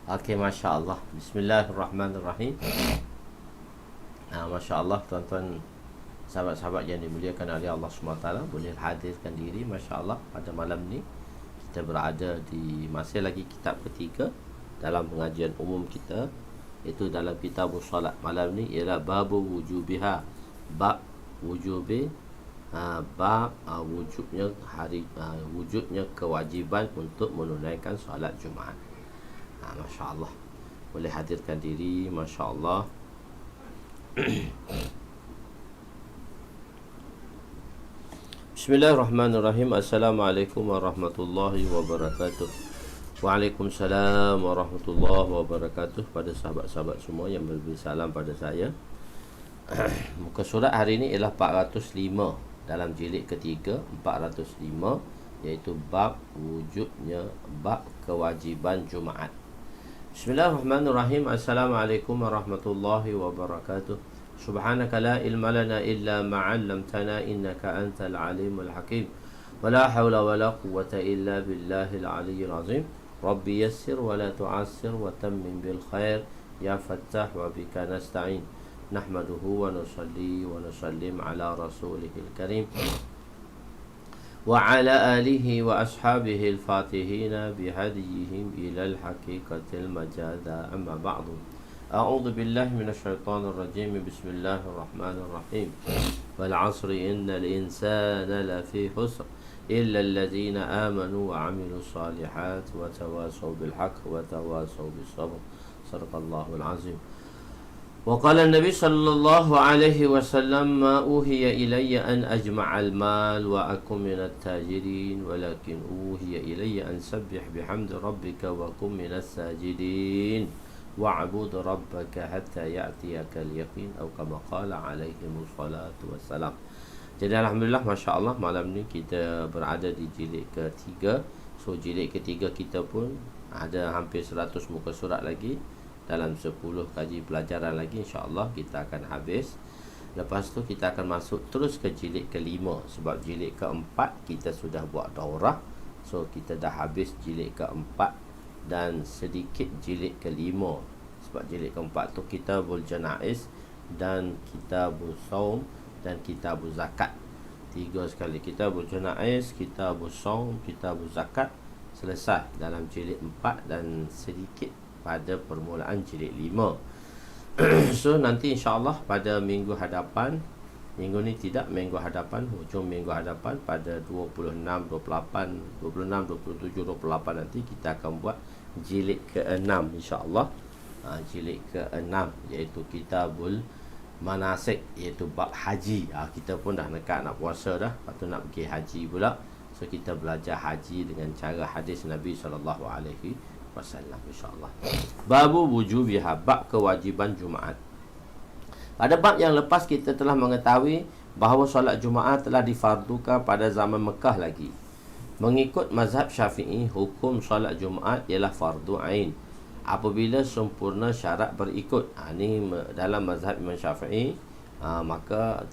Okey, Masya Allah. Bismillahirrahmanirrahim. Masya Allah, tuan-tuan, sahabat-sahabat yang dimuliakan oleh Allah SWT, boleh hadirkan diri, Masya Allah, pada malam ni. Kita berada di masih lagi kitab ketiga dalam pengajian umum kita, iaitu dalam kitab solat malam ni, ialah babu wujubiha, bab wujubi, wujudnya kewajiban untuk menunaikan solat Jumaat. Masya Allah, boleh hadirkan diri, Masya Allah. Bismillahirrahmanirrahim. Assalamualaikum warahmatullahi wabarakatuh. Waalaikumsalam warahmatullahi wabarakatuh. Pada sahabat-sahabat semua yang memberi salam pada saya. Muka surat hari ini ialah 405 dalam jilid ketiga, 405, iaitu bab wujudnya, bab kewajiban Jumaat. Bismillahirrahmanirrahim. Assalamualaikum warahmatullahi wabarakatuh. Subhanaka la ilma lana illa ma 'allamtana innaka antal alimul hakim. Wa la hawla wa la quwwata illa billahil aliyyil azim. Rabbi yassir wa la tu'assir wa tammim bil khair ya fattah wa bika nasta'in. Nahmaduhu wa nusalli wa nusallim ala rasulihil karim وعلى آله وأصحابه الفاتحين بهديهم إلى الحقيقة المجادة. أما بعد، أعوذ بالله من الشيطان الرجيم. بسم الله الرحمن الرحيم. والعصر إن الإنسان لفي خسر إلا الذين آمنوا وعملوا الصالحات وتواصوا بالحق وتواصوا بالصبر. صدق الله العظيم. وقال النبي صلى الله عليه وسلم ما أوحي إلي أن أجمع المال وأكن من التاجرين ولكن أوحي إلي أن سبح بحمد ربك وكن من الساجدين واعبد ربك حتى يأتيك اليقين أو كما قال عليه الصلاة والسلام. Jadi Alhamdulillah, Masya Allah, malam ni kita berada di jilid ketiga. So jilid ketiga kita pun ada hampir 100 muka surat lagi. Dalam 10 kaji pelajaran lagi, insya-Allah kita akan habis. Lepas tu kita akan masuk terus ke jilid kelima. Sebab jilid keempat kita sudah buat daurah. So kita dah habis jilid keempat dan sedikit jilid kelima. Sebab jilid keempat tu Kitabul Janaiz dan Kitabul Saum dan Kitabul Zakat. 3 sekali, Kitabul Janaiz, Kitabul Saum, Kitabul Zakat selesai dalam jilid 4 dan sedikit pada permulaan jilid 5. So nanti insyaAllah pada minggu hadapan, minggu ni tidak, minggu hadapan, hujung minggu hadapan pada 26, 28, 26, 27, 28 nanti kita akan buat jilid ke-6 insyaAllah. Jilid ke-6 iaitu Kitabul Manasik, iaitu bab haji. Kita pun dah dekat nak puasa dah, lepas tu nak pergi haji pula. So kita belajar haji dengan cara hadis Nabi SAW insyaAllah. Babu wujubiha, bab kewajiban Jumaat. Pada bab yang lepas kita telah mengetahui bahawa solat Jumaat telah difardukan pada zaman Mekah lagi. Mengikut mazhab Syafi'i, hukum solat Jumaat ialah fardu ain apabila sempurna syarat berikut. Ini dalam mazhab Imam Syafi'i. Maka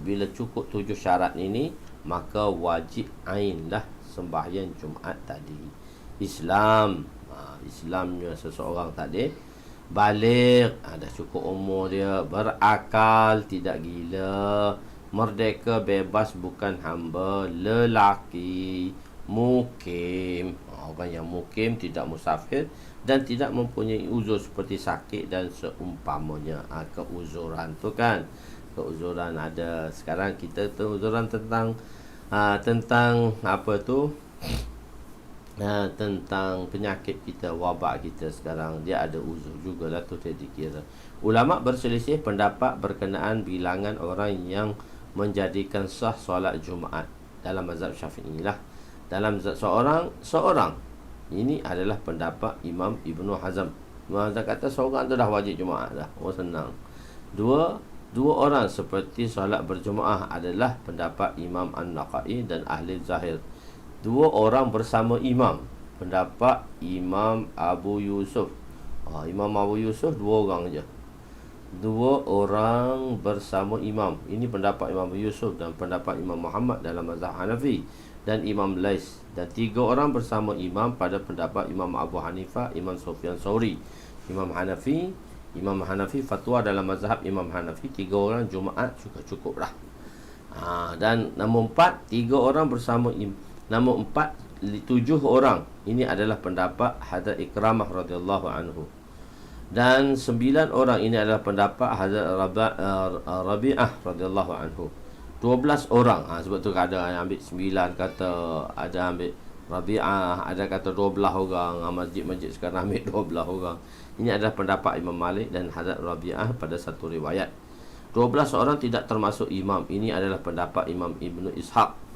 bila cukup 7 syarat ini, maka wajib ain lah sembahyang Jumaat tadi. Islamnya seseorang tadi balik, dah cukup umur dia, berakal, tidak gila, merdeka, bebas, bukan hamba, lelaki, mukim. Orang yang mukim, tidak musafir dan tidak mempunyai uzur seperti sakit dan seumpamanya. Keuzuran tu kan, keuzuran ada. Sekarang kita keuzuran tentang apa tu, tentang penyakit kita, wabak kita sekarang, dia ada uzur jugalah tu, dia dikira. Ulama berselisih pendapat berkenaan bilangan orang yang menjadikan sah solat Jumaat dalam mazhab Syafi'i lah. Dalam seorang ini adalah pendapat Imam Ibnu Hazm. Imam Hazm kata seorang tu dah wajib Jumaat dah. Senang. Dua orang seperti solat berjemaah adalah pendapat Imam An-Naqai dan Ahli Zahir. 2 orang bersama imam, pendapat Imam Abu Yusuf. Imam Abu Yusuf 2 orang je. 2 orang bersama imam, ini pendapat Imam Abu Yusuf dan pendapat Imam Muhammad dalam mazhab Hanafi dan Imam Lais. Dan 3 orang bersama imam pada pendapat Imam Abu Hanifah, Imam Sufyan Tsauri. Imam Hanafi fatwa dalam mazhab Imam Hanafi 3 orang Jumaat cukup lah. Dan nombor 4, 3 orang bersama imam. Nombor 4, 7 orang. Ini adalah pendapat Hadrat Ikramah radhiyallahu anhu. Dan 9 orang ini adalah pendapat Hadrat Rabi'ah radhiyallahu anhu. 12 orang. Sebab tu ada yang ambil 9, kata ada ambil Rabi'ah, ada kata 12 orang. Masjid-masjid sekarang ambil 12 orang. Ini adalah pendapat Imam Malik dan Hadrat Rabi'ah pada satu riwayat. 12 orang tidak termasuk imam. Ini adalah pendapat Imam Ibnu Ishaq.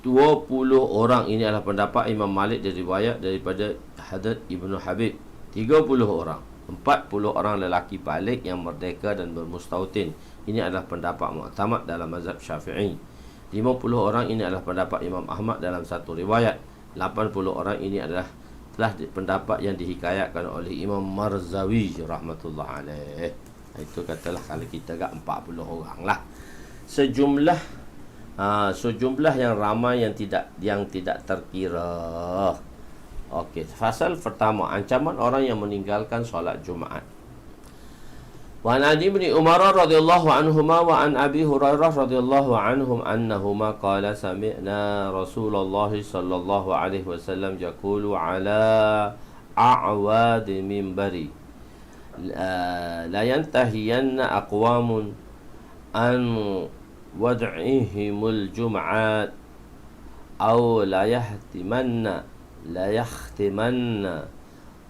20 orang ini adalah pendapat Imam Malik dari riwayat daripada Hadrat Ibnu Habib. 30 orang, 40 orang lelaki balik yang merdeka dan bermustautin. Ini adalah pendapat mu'tamad dalam mazhab Syafi'i. 50 orang ini adalah pendapat Imam Ahmad dalam satu riwayat. 80 orang ini adalah pendapat yang dihikayatkan oleh Imam Marzawi rahmatullah alaih. Itu katalah kalau kita agak 40 orang lah. Sejumlah yang ramai yang tidak terkira. Okey, fasal pertama, ancaman orang yang meninggalkan solat Jumaat. Wa an Ibn Umar radhiyallahu anhuma wa an Abi Hurairah radhiyallahu anhum annahuma qala sami'na Rasulullah sallallahu alaihi wasallam yaqulu ala a'wad minbari la yantahiyanna aqwamun an wad'ihimul jum'at aw la yahtimanna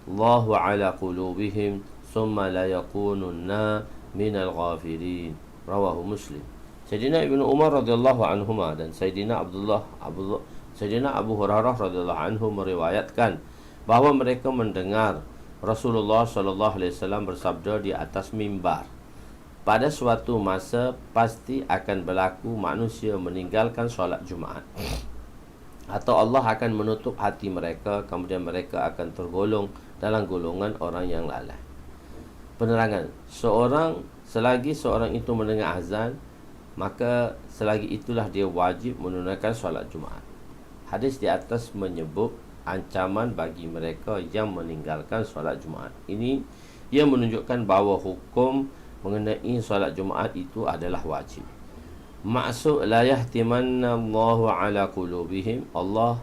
Allahu ala qulubihim thumma la yakununna minal ghafirin. Rawahu Muslim. Sayyidina Ibnu Umar radhiyallahu anhuma dan Sayyidina Abu Hurairah radhiyallahu anhu meriwayatkan bahawa mereka mendengar Rasulullah sallallahu alaihi wasallam bersabda di atas mimbar, pada suatu masa pasti akan berlaku manusia meninggalkan solat Jumaat, atau Allah akan menutup hati mereka, kemudian mereka akan tergolong dalam golongan orang yang lalai. Penerangan, selagi seorang itu mendengar azan, maka selagi itulah dia wajib menunaikan solat Jumaat. Hadis di atas menyebut ancaman bagi mereka yang meninggalkan solat Jumaat. Ini ia menunjukkan bahawa hukum mengenai solat Jumaat itu adalah wajib. Maksud la yahtimanna Allahu ala qulubihim, Allah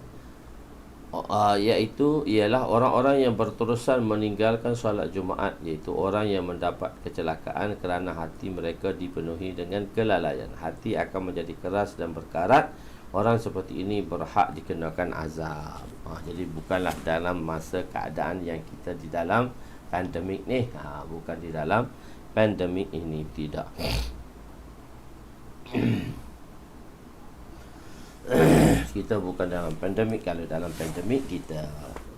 iaitu ialah orang-orang yang berterusan meninggalkan solat Jumaat, iaitu orang yang mendapat kecelakaan kerana hati mereka dipenuhi dengan kelalaian. Hati akan menjadi keras dan berkarat. Orang seperti ini berhak dikenakan azab. Jadi bukanlah dalam masa keadaan yang kita di dalam pandemik ni, bukan di dalam pandemik ini, tidak. Kita bukan dalam pandemik. Kalau dalam pandemik kita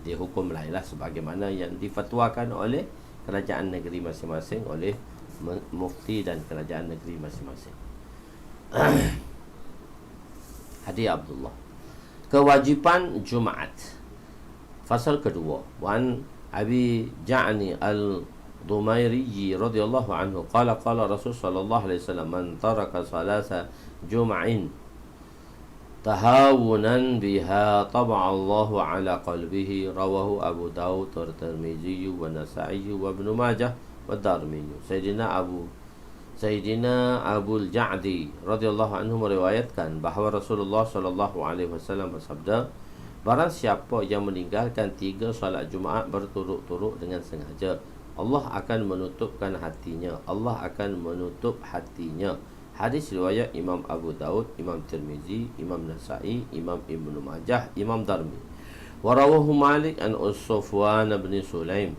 dihukum lain lah, sebagaimana yang difatwakan oleh kerajaan negeri masing-masing, oleh mufti dan kerajaan negeri masing-masing. Hadiah Abdullah, kewajipan Jumaat. Fasal kedua. Wan Abi Ja'ni al-Dumairi radhiyallahu anhu qala Rasul sallallahu alaihi wasallam man taraka salasa jum'in tahawunan biha taba'a Allahu ala qalbihi, rawahu Abu Daud wa Tirmizi wa Nasa'i wa Ibn Majah wa Darimi. Sayyidina Abu Ja'di radhiyallahu anhu meriwayatkan bahawa Rasulullah sallallahu alaihi wasallam bersabda, barang siapa yang meninggalkan 3 solat Jumaat berturut-turut dengan sengaja, Allah akan menutupkan hatinya. Allah akan menutup hatinya. Hadis riwayat Imam Abu Daud, Imam Tirmizi, Imam Nasa'i, Imam Ibn Majah, Imam Darimi. Warawahu Malik an Sufwan bin Sulaim.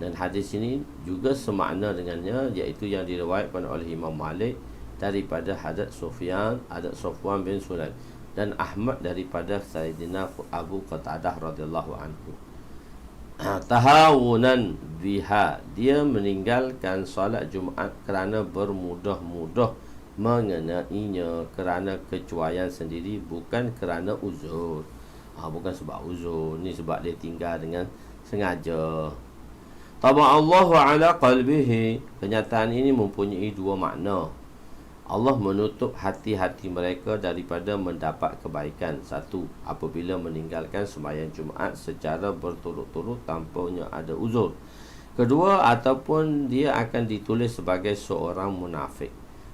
Dan hadis ini juga semakna dengannya, iaitu yang diriwayatkan oleh Imam Malik daripada Hadat Sufwan bin Sulaim, dan Ahmad daripada Sayyidina Abu Qatadah radhiyallahu anhu. Tahawunan biha, dia meninggalkan solat Jumaat kerana bermudah-mudah mengenainya, kerana kecuaian sendiri, bukan kerana uzur. Bukan sebab uzur, ni sebab dia tinggal dengan sengaja. Taba'allahu ala qalbihi, kenyataan ini mempunyai 2 makna. Allah menutup hati-hati mereka daripada mendapat kebaikan. 1. Apabila meninggalkan sembahyang Jumaat secara berturut-turut tanpanya ada uzur. 2. Ataupun dia akan ditulis sebagai seorang munafik.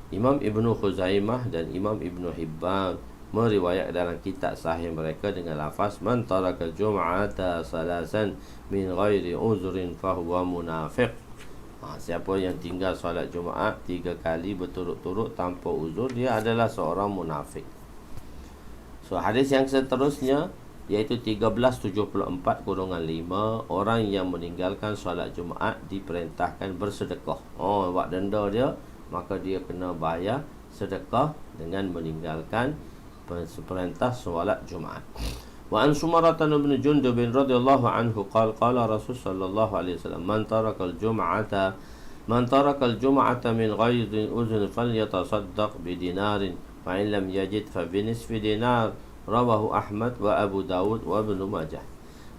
Imam Ibn Khuzaimah dan Imam Ibn Hibban meriwayat dalam kitab sahih mereka dengan lafaz man taraka jum'ata salasan min ghairi uzrin fahuwa munafiq. Siapa yang tinggal solat Jumaat 3 kali berturut-turut tanpa uzur, dia adalah seorang munafik. So hadis yang seterusnya iaitu 1374/5, orang yang meninggalkan solat Jumaat diperintahkan bersedekah. Buat denda dia, maka dia kena bayar sedekah dengan meninggalkan perintah solat Jumaat. Wa an Sumarah bin Jundub radhiyallahu anhu qala Rasul sallallahu alaihi wasallam man taraka al-jum'ata min ghairi uzn falyatasaddaq bi dinarin fa in lam yajid fa bi nisfi dinar, rawahu Ahmad wa Abu Daud wa Ibn Majah.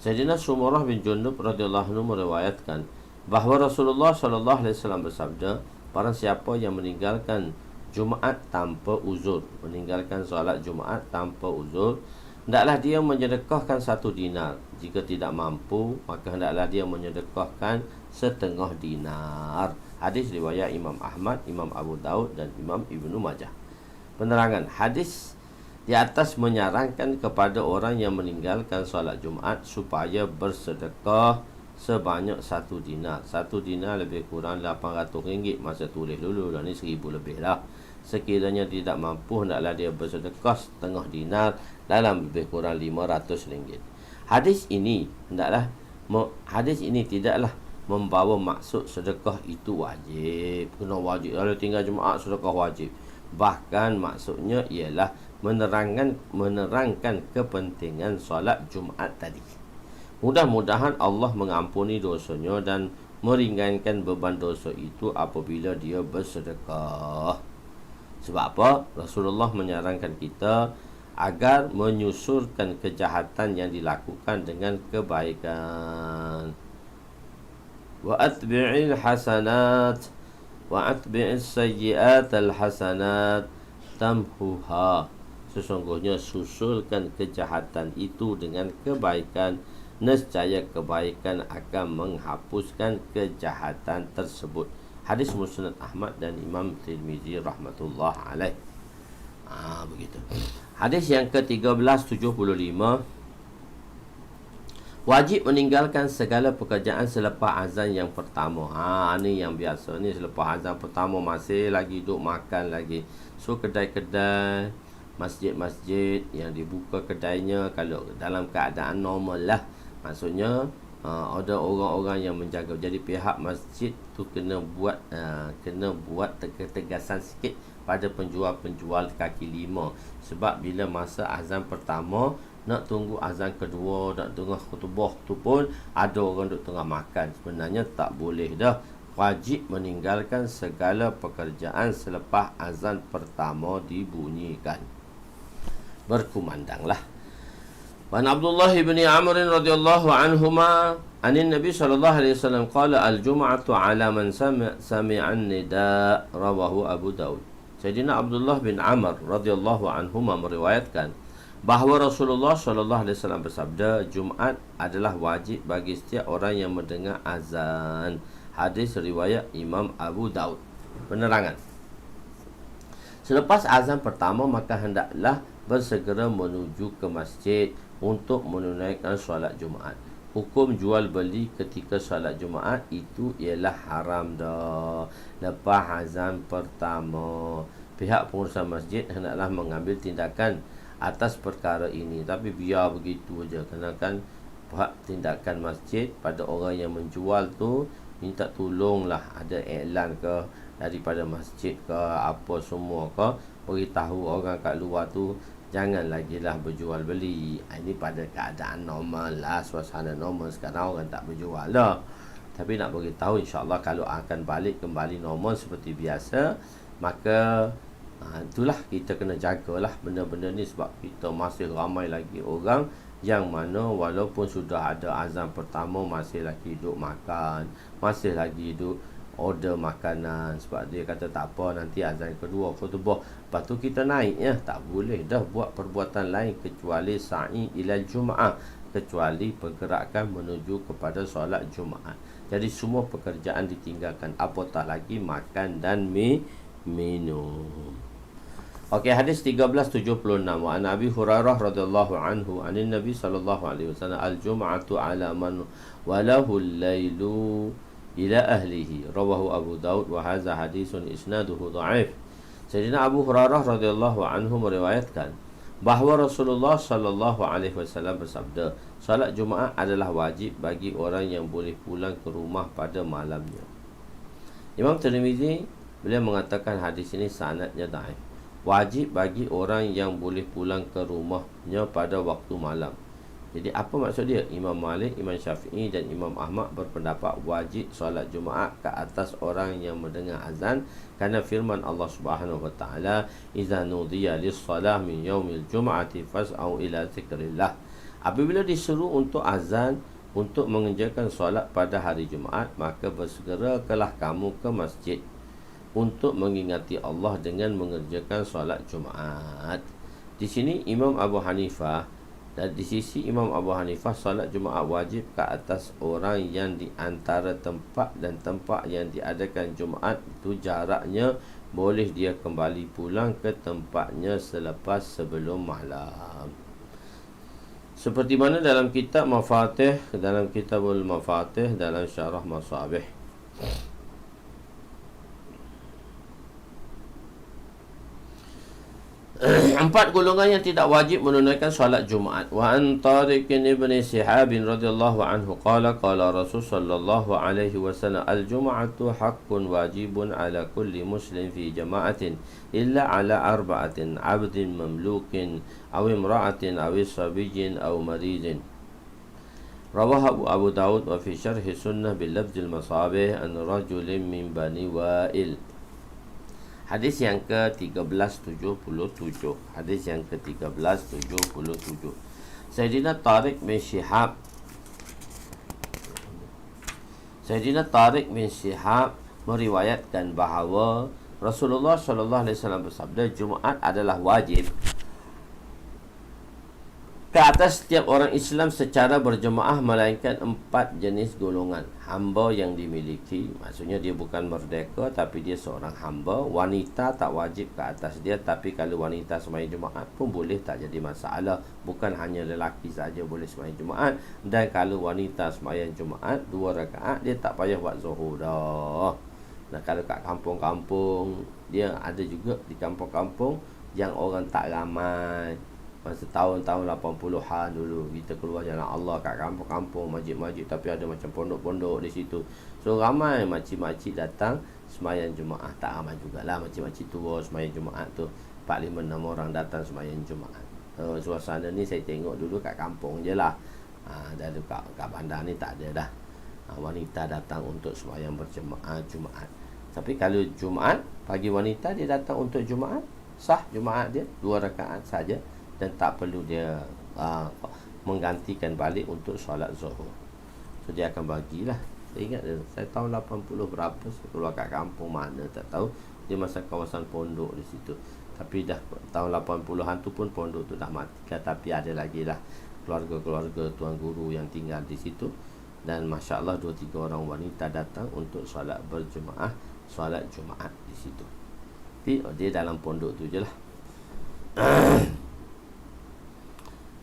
Sayyidina Sumarah bin Jundub radhiyallahu anhu meriwayatkan bahawa Rasulullah sallallahu alaihi wasallam bersabda, barang siapa yang meninggalkan Jumaat tanpa uzur, meninggalkan solat Jumaat tanpa uzur, hendaklah dia menyedekahkan 1 dinar. Jika tidak mampu, maka hendaklah dia menyedekahkan setengah dinar. Hadis riwayat Imam Ahmad, Imam Abu Daud dan Imam Ibn Majah. Penerangan hadis di atas menyarankan kepada orang yang meninggalkan solat Jumaat supaya bersedekah sebanyak 1 dinar. 1 dinar lebih kurang RM800 masa tulis dulu, dan ni 1,000 lebih lah. Sekiranya tidak mampu, hendaklah dia bersedekah setengah dinar, dalam lebih kurang RM500. Hadis ini tidaklah membawa maksud sedekah itu wajib. Kena wajib, kalau tinggal Jumaat sedekah wajib. Bahkan maksudnya ialah menerangkan kepentingan solat Jumaat tadi. Mudah-mudahan Allah mengampuni dosanya dan meringankan beban dosa itu apabila dia bersedekah. Sebab apa? Rasulullah menyarankan kita agar menyusurkan kejahatan yang dilakukan dengan kebaikan. Wa atbi'il hasanat wa atbi'is sayyi'at al hasanat tamhuha. Sesungguhnya susulkan kejahatan itu dengan kebaikan, nescaya kebaikan akan menghapuskan kejahatan tersebut. Hadis Musnad Ahmad dan Imam Tirmizi rahmatullah alaih. Begitu. Hadis yang ke-1375, wajib meninggalkan segala pekerjaan selepas azan yang pertama. Ni yang biasa ni, selepas azan pertama masih lagi duduk makan lagi. So kedai-kedai, masjid-masjid yang dibuka kedainya kalau dalam keadaan normal lah. Maksudnya ada orang-orang yang menjaga. Jadi pihak masjid tu kena buat ketegasan sikit pada penjual-penjual kaki lima. Sebab bila masa azan pertama nak tunggu azan kedua, nak tengah khutbah tu pun ada orang duk tengah makan. Sebenarnya tak boleh dah. Wajib meninggalkan segala pekerjaan selepas azan pertama dibunyikan. Berkumandanglah. Wan Abdullah bin Amr radhiyallahu anhuma anin Nabi sallallahu alaihi wasallam qala al-jum'atu ala man sami'a an-nida, rawahu Abu Daud. Sayyidina Abdullah bin Amr radhiyallahu anhuma meriwayatkan bahawa Rasulullah sallallahu alaihi wasallam bersabda, Jumaat adalah wajib bagi setiap orang yang mendengar azan. Hadis riwayat Imam Abu Daud. Penerangan. Selepas azan pertama, maka hendaklah bersegera menuju ke masjid untuk menunaikan solat Jumaat. Hukum jual beli ketika solat Jumaat itu ialah haram dah. Lepas azan pertama, pihak pengurusan masjid hendaklah mengambil tindakan atas perkara ini. Tapi biar begitu aja. Kerana kan buat tindakan masjid pada orang yang menjual tu, minta tolonglah, ada iklan ke daripada masjid ke apa semua ke, beritahu orang kat luar tu jangan lagi lah berjual beli. Ini pada keadaan normal lah, suasana normal. Sekarang orang tak berjual dah. Tapi nak beritahu, insyaAllah kalau akan balik kembali normal seperti biasa, maka itulah kita kena jagalah benda-benda ni. Sebab kita masih ramai lagi orang yang mana walaupun sudah ada azan pertama masih lagi duduk makan, masih lagi duduk order makanan. Sebab dia kata tak apa, nanti azan kedua khutbah, lepas tu kita naik ya. Tak boleh dah buat perbuatan lain kecuali sa'i ilal jum'ah, kecuali pergerakan menuju kepada solat Jumaat. Jadi semua pekerjaan ditinggalkan, apatah lagi makan dan minum. Okey, hadis 1376. Wa an Abi Hurairah radhiyallahu anhu anin Nabi sallallahu alaihi wasallam, al-jum'atu ala man walahu al-lailu ila ahlihi, rawahu Abu Daud wa hadza hadisun isnaduhu dhaif. Sayyidina Abu Hurairah radhiyallahu anhu meriwayatkan bahawa Rasulullah sallallahu alaihi wasallam bersabda, solat Jumaat adalah wajib bagi orang yang boleh pulang ke rumah pada malamnya. Imam Tirmizi beliau mengatakan hadis ini sanadnya dhaif. Wajib bagi orang yang boleh pulang ke rumahnya pada waktu malam. Jadi apa maksud dia? Imam Malik, Imam Syafi'i dan Imam Ahmad berpendapat wajib solat Jumaat ke atas orang yang mendengar azan, kerana firman Allah Subhanahu wa taala, "Idza nudiya lis-shalah min yaumil jum'ati fas'au ila zikrillah." Apabila disuruh untuk azan untuk mengerjakan solat pada hari Jumaat, maka bersegeralah kamu ke masjid untuk mengingati Allah dengan mengerjakan solat Jumaat. Di sini Imam Abu Hanifah, dan di sisi Imam Abu Hanifah, solat Jumaat wajib ke atas orang yang di antara tempat dan tempat yang diadakan Jumaat itu jaraknya boleh dia kembali pulang ke tempatnya selepas sebelum malam. Seperti mana dalam kitab Mafatih, dalam Kitabul Mafatih, dalam Syarah Masabih. Empat golongan yang tidak wajib menunaikan solat Jumaat. Wa an Tariq ibn Shihab radhiyallahu anhu qala qala Rasul sallallahu alaihi wasallam, al-jum'atu haqqun wajibun ala kulli muslim fi jama'atin illa ala arba'atin 'abdin mamlukin aw imra'atin aw sabiyyin aw maridin. Rawahu Abu Daud wa fi syarh sunnah bil lafzil masabih an rajulin min bani Wa'il. Hadis yang ke-1377. Hadis yang ke-1377. Sayyidina Tariq bin Shihab meriwayatkan bahawa Rasulullah sallallahu alaihi wasallam bersabda, Jumaat adalah wajib ke atas setiap orang Islam secara berjemaah melainkan 4 jenis golongan. Hamba yang dimiliki, maksudnya dia bukan merdeka tapi dia seorang hamba. Wanita tak wajib ke atas dia, tapi kalau wanita sembahyang Jumaat pun boleh, tak jadi masalah. Bukan hanya lelaki saja boleh sembahyang Jumaat. Dan kalau wanita sembahyang Jumaat 2 rakaat, dia tak payah buat zuhur dah. Nah, kalau kat kampung-kampung, dia ada juga di kampung-kampung yang orang tak ramai. Masa tahun-tahun 80-an dulu, kita keluar jalan Allah kat kampung-kampung, masjid-masjid, tapi ada macam pondok-pondok di situ. So ramai makcik-makcik datang sembahyang Jumaat. Tak ramai jugalah makcik-makcik tua sembahyang Jumaat tu, 4, 5, 6 orang datang sembahyang Jumaat. Suasana ni saya tengok dulu kat kampung je lah. Dan kat bandar ni tak ada dah. Wanita datang untuk sembahyang berjemaah Jumaat. Tapi kalau Jumaat, pagi wanita dia datang untuk Jumaat, sah Jumaat dia 2 rakaat saja, dan tak perlu dia menggantikan balik untuk solat zuhur. So dia akan bagilah. Saya ingat saya tahun 80 berapa, saya keluar kat kampung mana tak tahu, dia masa kawasan pondok di situ. Tapi dah tahun 80-an tu pun pondok tu dah mati, tapi ada lagi lah keluarga-keluarga tuan guru yang tinggal di situ. Dan Masya Allah 2-3 orang wanita datang untuk solat berjemaah, solat Jumaat di situ. Tapi dia dalam pondok tu je lah.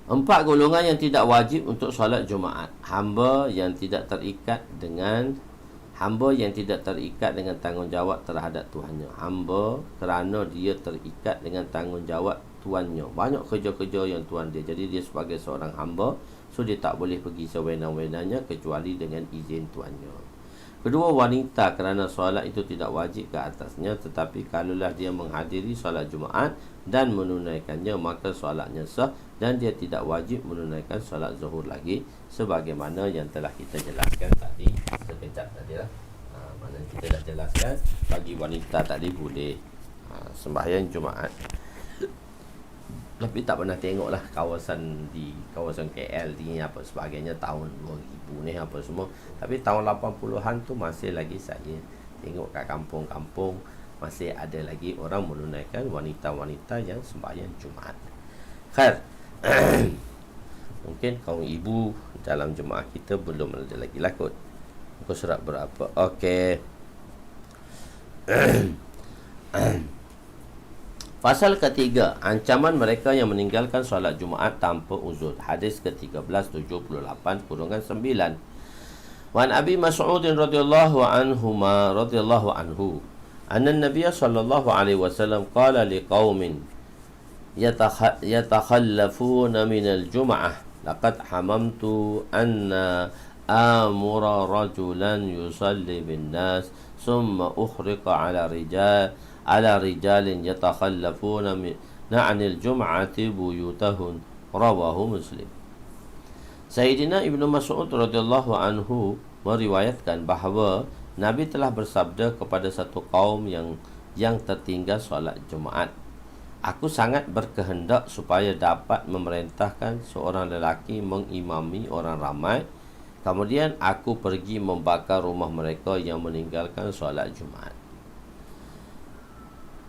4 golongan yang tidak wajib untuk solat Jumaat. Hamba yang tidak terikat dengan tanggungjawab terhadap Tuhannya. Hamba kerana dia terikat dengan tanggungjawab tuannya. Banyak kerja-kerja yang tuan dia. Jadi dia sebagai seorang hamba, so dia tak boleh pergi sewenang-wenangnya kecuali dengan izin tuannya. Kedua, wanita kerana solat itu tidak wajib ke atasnya, tetapi kalaulah dia menghadiri solat Jumaat dan menunaikannya, maka solatnya sah, dan dia tidak wajib menunaikan solat zuhur lagi, sebagaimana yang telah kita jelaskan tadi sekejap tadi lah. Mana kita dah jelaskan bagi wanita tadi boleh sembahyang Jumaat. Tapi tak pernah tengok lah kawasan KL ni apa sebagainya tahun 2000 ni apa semua. Tapi tahun 80-an tu masih lagi saya tengok kat kampung-kampung, masih ada lagi orang menunaikan wanita-wanita yang sembahyang Jumaat. Khair. Mungkin kaum ibu dalam jemaah kita belum ada lagi lah kot. Muka surat berapa? Okey. Pasal ketiga, ancaman mereka yang meninggalkan solat Jumaat tanpa uzur. Hadis ke-1378-9. Wan Abi Mas'ud radhiyallahu anhu anna an-nabiy sallallahu alaihi wasallam qala liqaumin yatakhallafuna min al-jum'ah laqad hamamtu anna amura rajulan yusalli bin nas thumma ukhriqa ala rijalin yatakhallafuna na'anil jum'ati buyutahun. Rawahu Muslim. Sayyidina Ibnu Mas'ud radhiyallahu anhu meriwayatkan bahawa Nabi telah bersabda kepada satu kaum yang tertinggal solat Jumaat, aku sangat berkehendak supaya dapat memerintahkan seorang lelaki mengimami orang ramai, kemudian aku pergi membakar rumah mereka yang meninggalkan solat Jumaat.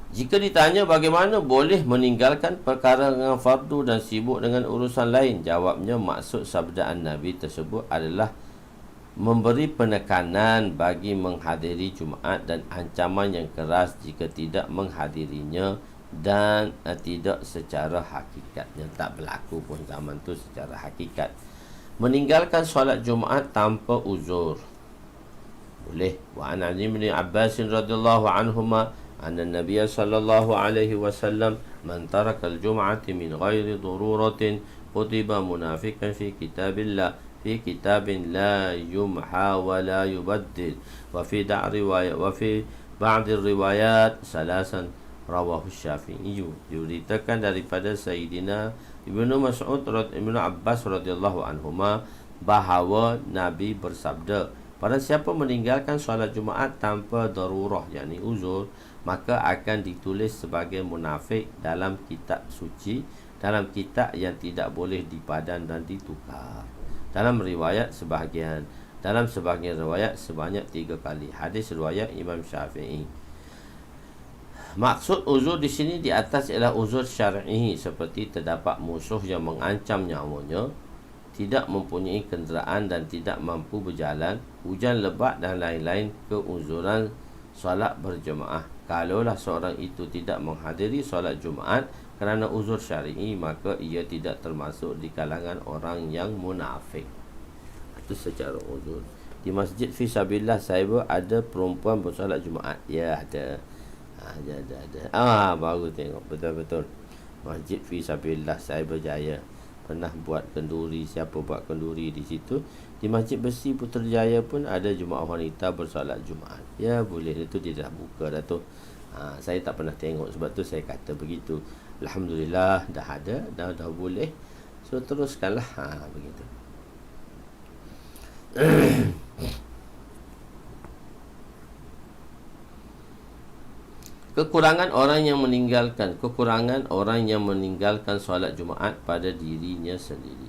Jika ditanya bagaimana boleh meninggalkan perkara dengan fardu dan sibuk dengan urusan lain, jawabnya maksud sabdaan Nabi tersebut adalah memberi penekanan bagi menghadiri Jumaat dan ancaman yang keras jika tidak menghadirinya, dan tidak secara hakikatnya, tak berlaku pun zaman tu secara hakikat. Meninggalkan solat Jumaat tanpa uzur boleh. Wa an Ali bin Abbas radhiyallahu anhuma anna Nabiy sallallahu alaihi wasallam man taraka al-jum'ati min ghairi daruratin kutiba munafiqan fi kitabillah fi kitabin la yumha wa la yubaddil wa fi ba'd riwayat salasan. Rawahu Syafi'i. Diberitakan daripada Sayyidina Ibnu Abbas radhiyallahu anhuma bahawa Nabi bersabda, pada siapa meninggalkan solat Jumaat tanpa darurah, yakni uzur, maka akan ditulis sebagai munafik dalam kitab suci, dalam kitab yang tidak boleh dipadan dan ditukar. Dalam sebahagian riwayat sebanyak 3 kali. Hadis riwayat Imam Syafi'i. Maksud uzur di sini di atas ialah uzur syar'i, seperti terdapat musuh yang mengancam nyawanya, tidak mempunyai kenderaan dan tidak mampu berjalan, hujan lebat dan lain-lain keuzuran solat berjemaah. Kalaulah seorang itu tidak menghadiri solat Jumaat kerana uzur syar'i, maka ia tidak termasuk di kalangan orang yang munafik. Itu secara uzur. Di masjid Fisabilillah saya ada perempuan bersolat Jumaat. Ya, ada. Ada. Baru tengok. Betul-betul. Masjid Fisabilillah saya berjaya. Pernah buat kenduri. Siapa buat kenduri di situ? Di Masjid Besi Putrajaya pun ada jemaah wanita bersolat Jumaat. Ya, boleh. Itu dia dah buka dah tu. Saya tak pernah tengok, sebab tu saya kata begitu. Alhamdulillah dah ada, dah boleh. So teruskanlah. Begitu. Kekurangan orang yang meninggalkan solat Jumaat pada dirinya sendiri.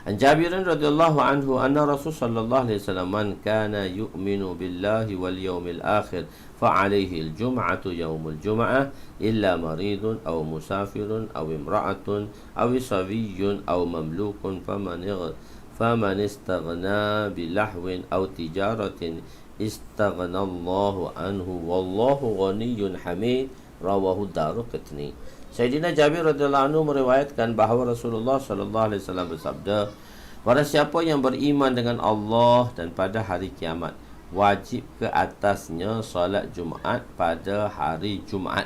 An Jabir radhiyallahu anhu anna Rasul sallallahu alaihi wasallam man kana yu'minu billahi wal yawmil akhir fa alaihi al-jum'atu yawmul jum'ah illa maridun aw musafirun aw imra'atun aw sabiyyun aw mamlukun faman istaghna bilahwin aw tijaratin istaghna Allahu anhu wallahu ghaniyyun hamid. Rawahu Daruqutni. Sayyidina Jabir radhiyallahu anhu meriwayatkan bahawa Rasulullah sallallahu alaihi wasallam bersabda, barang siapa yang beriman dengan Allah dan pada hari kiamat, wajib ke atasnya solat Jumaat pada hari Jumaat,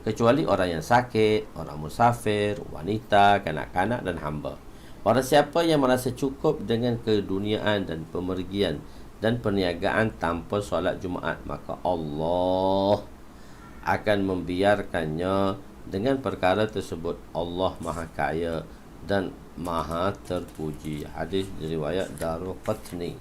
kecuali orang yang sakit, orang musafir, wanita, kanak-kanak dan hamba. Barang siapa yang merasa cukup dengan keduniaan dan pemergian dan perniagaan tanpa solat Jumaat, maka Allah akan membiarkannya dengan perkara tersebut. Allah Maha Kaya dan Maha Terpuji. Hadis riwayat Daruqutni.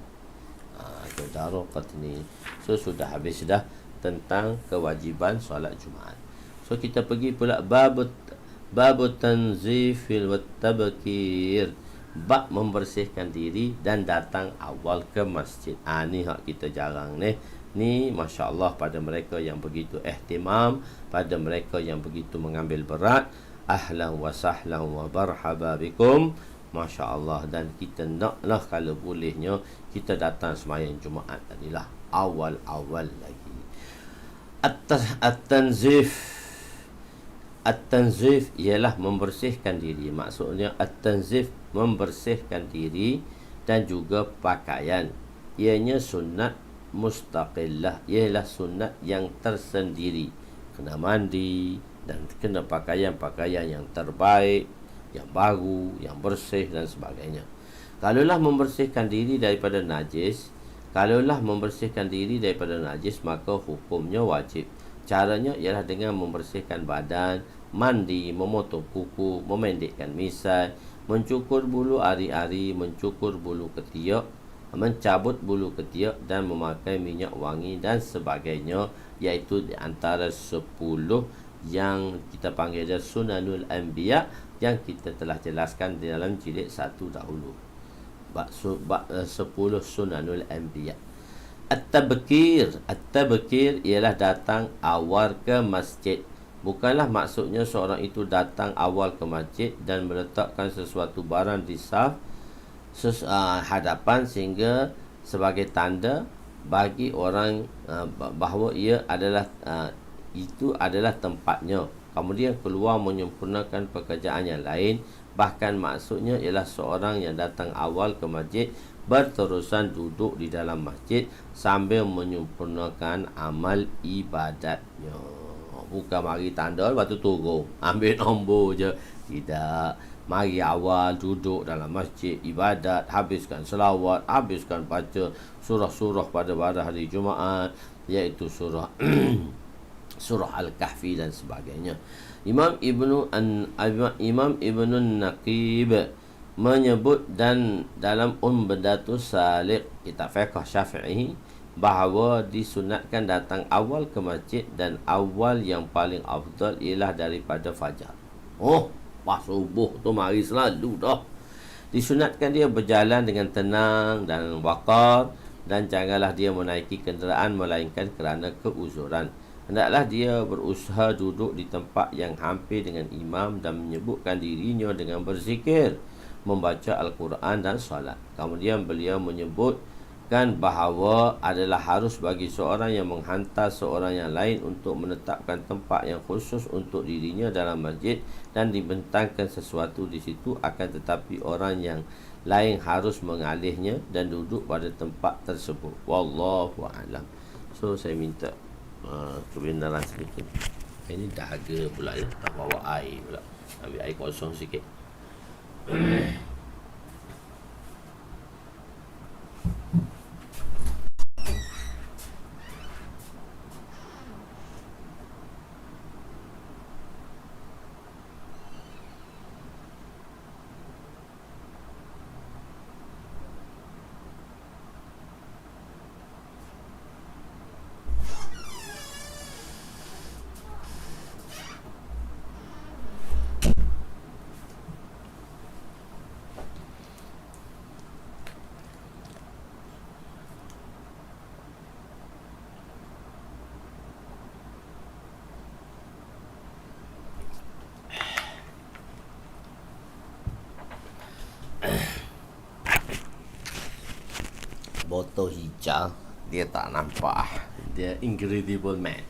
Daruqutni. So sudah habis dah tentang kewajiban solat Jumaat. So kita pergi pula bab tanzifil wa tabkir. Bab membersihkan diri dan datang awal ke masjid. Ni hak kita jarang ni. Ni Masya Allah pada mereka yang begitu ihtimam, pada mereka yang begitu mengambil berat. Ahlan wa sahlan wa barhaba bikum. Masya Allah. Dan kita naklah kalau bolehnya kita datang sembahyang Jumaat tadilah awal-awal lagi. At-tanzif ialah membersihkan diri. Maksudnya at-tanzif membersihkan diri dan juga pakaian. Ianya sunat mustaqillah, ialah sunat yang tersendiri. Kena mandi dan kena pakaian-pakaian yang terbaik, yang baru, yang bersih dan sebagainya. Kalaulah membersihkan diri daripada najis, maka hukumnya wajib. Caranya ialah dengan membersihkan badan, mandi, memotong kuku, memendekkan misai, mencukur bulu ari-ari, mencukur bulu ketiak, mencabut bulu ketiak dan memakai minyak wangi dan sebagainya, iaitu di antara 10 yang kita panggil dia Sunanul Anbiya yang kita telah jelaskan di dalam jilid 1 dahulu. 10 Sunanul Anbiya. At-tabkir ialah datang awal ke masjid. Bukanlah maksudnya seorang itu datang awal ke masjid dan meletakkan sesuatu barang di saf hadapan sehingga sebagai tanda bagi orang bahawa ia adalah itu adalah tempatnya, kemudian keluar menyempurnakan pekerjaan yang lain. Bahkan maksudnya ialah seorang yang datang awal ke masjid berterusan duduk di dalam masjid sambil menyempurnakan amal ibadatnya. Bukan mari tanda lepas tu turun ambil nombor je. Tidak. Mari awal duduk dalam masjid ibadat, habiskan selawat, habiskan baca surah-surah pada hari Jumaat, iaitu surah surah Al-Kahfi dan sebagainya. Imam Ibnu Naqib menyebut dan dalam Umdatus Salik, kitab fiqh Syafi'i, bahawa disunatkan datang awal ke masjid dan awal yang paling afdal ialah daripada fajar. Pas subuh tu mari selalu dah. Disunatkan dia berjalan dengan tenang dan wakar dan janganlah dia menaiki kenderaan melainkan kerana keuzuran. Hendaklah dia berusaha duduk di tempat yang hampir dengan imam dan menyebutkan dirinya dengan berzikir, membaca Al-Quran dan solat. Kemudian beliau menyebutkan bahawa adalah harus bagi seorang yang menghantar seorang yang lain untuk menetapkan tempat yang khusus untuk dirinya dalam masjid dan dibentangkan sesuatu di situ, akan tetapi orang yang lain harus mengalihnya dan duduk pada tempat tersebut. Wallahu a'lam. So saya minta kebenaran sedikit. Ini dahaga pula ya, tak bawa air pula. Ambil air kosong sikit. Botol hijau dia tak nampak, dia Incredible Man.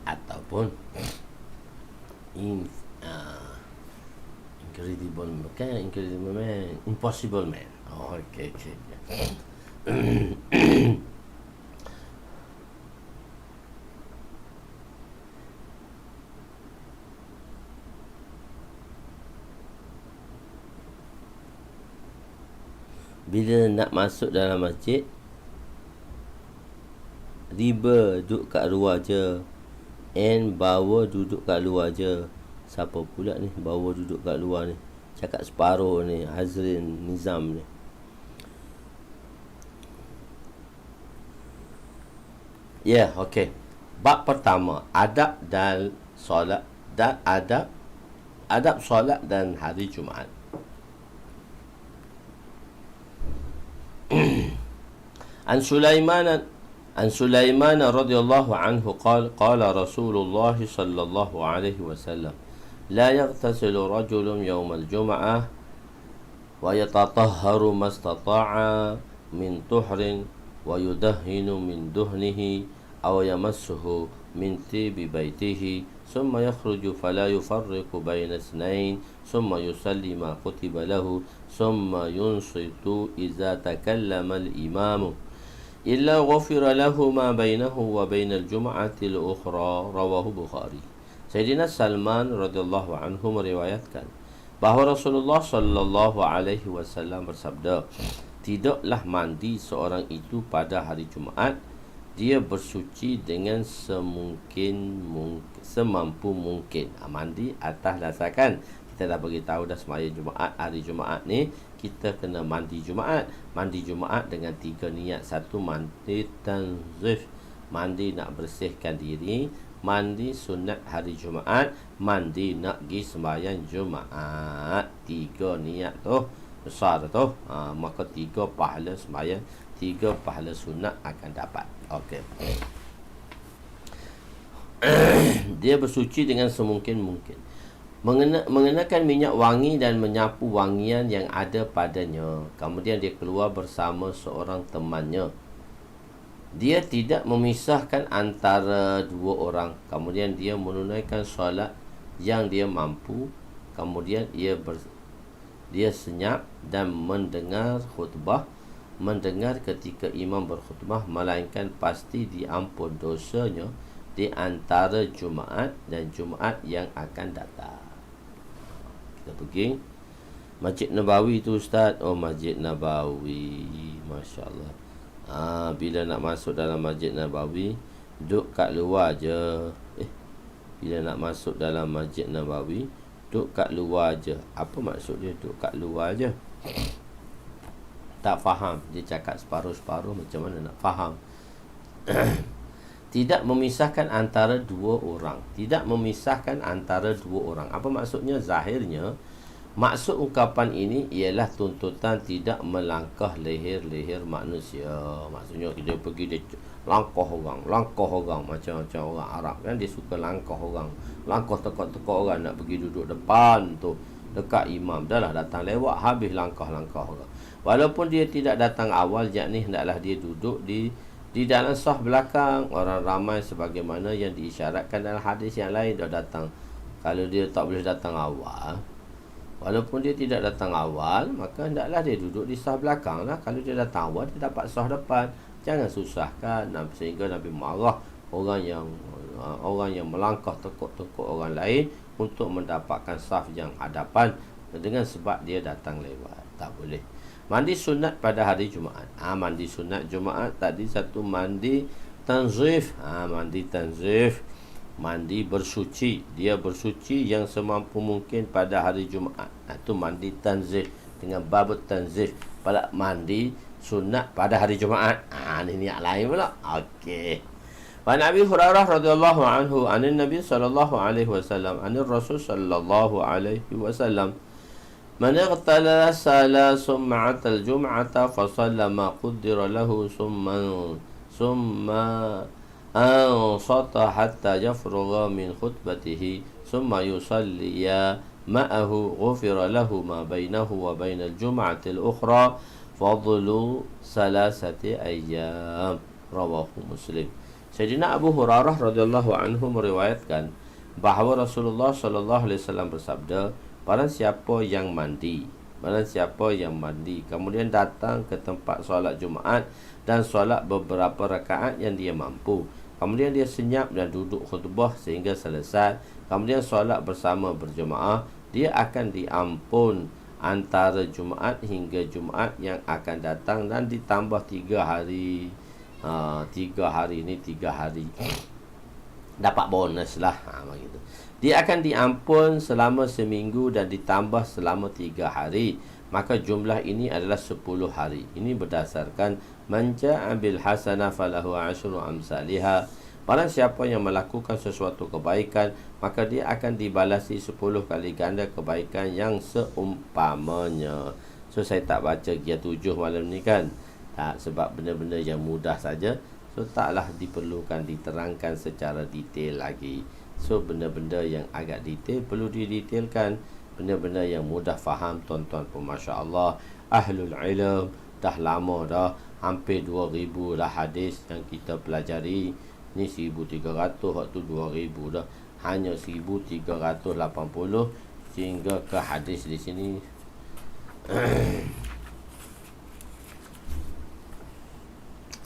Ataupun Incredible Man, Impossible Man. Oh, okay. Bila nak masuk dalam masjid, riba duduk kat luar je, and bawa duduk kat luar je. Siapa pula ni bawa duduk kat luar ni? Cakap separuh ni Hazrin Nizam ni. Ya, okey. Bab pertama, adab dan solat dan adab solat dan hari Jumaat. عن سليمان رضي الله عنه قال رسول الله صلى الله عليه وسلم لا يغتسل رجل يوم الجمعة ويتطهر ما استطاع من طهر ويدهن من دهنه أو يمسه من طيب بيته ثم يخرج فلا يفرق بين اثنين ثم يصلي ما كتب له ثم ينصت إذا تكلم الإمام إلا غفر له ما بينه وبين الجمعة الأخرى. رواه Bukhari. Sayyidina Salman radhiyallahu anhu meriwayatkan bahawa Rasulullah sallallahu alaihi wasallam bersabda, tidaklah mandi seorang itu pada hari Jumaat, dia bersuci dengan semampu mungkin. Mandi atas dasarkan kita dah bagi tahu dah sembahyang Jumaat, hari Jumaat ni kita kena mandi Jumaat. Mandi Jumaat dengan 3 niat. Satu, mandi tanzif, mandi nak bersihkan diri. Mandi sunat hari Jumaat, mandi nak pergi sembahyang Jumaat. 3 niat tu besar tu. Maka 3 pahala sembahyang, 3 pahala sunat akan dapat. Okey. Dia bersuci dengan semungkin-mungkin, mengenakan minyak wangi dan menyapu wangian yang ada padanya. Kemudian dia keluar bersama seorang temannya. Dia tidak memisahkan antara 2 orang. Kemudian dia menunaikan solat yang dia mampu. Kemudian dia senyap dan mendengar khutbah, mendengar ketika imam berkhutbah, melainkan pasti diampun dosanya di antara Jumaat dan Jumaat yang akan datang. Kita pergi Masjid Nabawi tu Ustaz. Oh, Masjid Nabawi, Masya Allah. Bila nak masuk dalam Masjid Nabawi, duduk kat luar je. Bila nak masuk dalam Masjid Nabawi, duduk kat luar je. Apa maksud dia duduk kat luar je? Tak faham. Dia cakap separuh-separuh, macam mana nak faham? Tidak memisahkan antara 2 orang. Tidak memisahkan antara 2 orang. Apa maksudnya? Zahirnya, Maksud ungkapan ini ialah tuntutan tidak melangkah leher-leher manusia. Maksudnya kita pergi dia langkah orang macam-macam orang Arab kan, dia suka langkah orang, langkah tekak-tekak orang nak pergi duduk depan tu dekat imam. Dah lah datang lewat habis langkah-langkah orang. Walaupun dia tidak datang awal, yakni hendaklah dia duduk di dalam saf belakang orang ramai sebagaimana yang diisyaratkan dalam hadis yang lain. Dah datang, kalau dia tak boleh datang awal, walaupun dia tidak datang awal, maka hendaklah dia duduk di sah belakang lah. Kalau dia datang awal, dia dapat sah depan. Jangan susahkan sehingga Nabi marah orang yang melangkah tekuk-tekuk orang lain untuk mendapatkan saf yang hadapan dengan sebab dia datang lewat. Tak boleh. Mandi sunat pada hari Jumaat. Mandi sunat Jumaat tadi satu mandi tanzif. Mandi tanzif, mandi bersuci. Dia bersuci yang semampu mungkin pada hari Jumaat. Itu mandi tanzif dengan bab tanzif. Pada mandi sunat pada hari Jumaat. Ini niat lain pula. Okey. Wa Nabi Hurairah radhiyallahu anhu anin Nabi sallallahu alaihi wasallam anir Rasul sallallahu alaihi wasallam man ightala sala sum'atal jum'ata fa salla ma qaddara lahu summa ansata hatta yafrugha min khutbatihi summa yusalliya ma'ahu ghufira lahu ma bainahu wa bainal jum'ati al-ukhra fadlu salasati ayyam. Rawahu Muslim. Sayyidina Abu Hurairah radhiyallahu anhu meriwayatkan bahawa Rasulullah sallallahu alaihi wasallam bersabda, barang siapa yang mandi kemudian datang ke tempat solat Jumaat dan solat beberapa rakaat yang dia mampu, kemudian dia senyap dan duduk khutbah sehingga selesai, kemudian solat bersama berjemaah, dia akan diampun antara Jumaat hingga Jumaat yang akan datang dan ditambah 3 hari. 3 hari ni 3 hari dapat bonus lah. Begitu. Dia akan diampun selama seminggu dan ditambah selama 3 hari. Maka jumlah ini adalah 10 hari. Ini berdasarkan man ja'a bil hasanah falahu asyru amsalihha. Barang siapa yang melakukan sesuatu kebaikan, maka dia akan dibalasi 10 kali ganda kebaikan yang seumpamanya. So saya tak baca Qiyam 7 malam ni kan. Tak, sebab benda-benda yang mudah saja, so taklah diperlukan diterangkan secara detail lagi. So benda-benda yang agak detail perlu didetailkan. Benda-benda yang mudah faham, tuan-tuan pun Masya Allah ahlul ilm, dah lama dah, hampir 2000 dah hadis yang kita pelajari. Ni 1300, waktu 2000 dah, hanya 1380 sehingga ke hadis di sini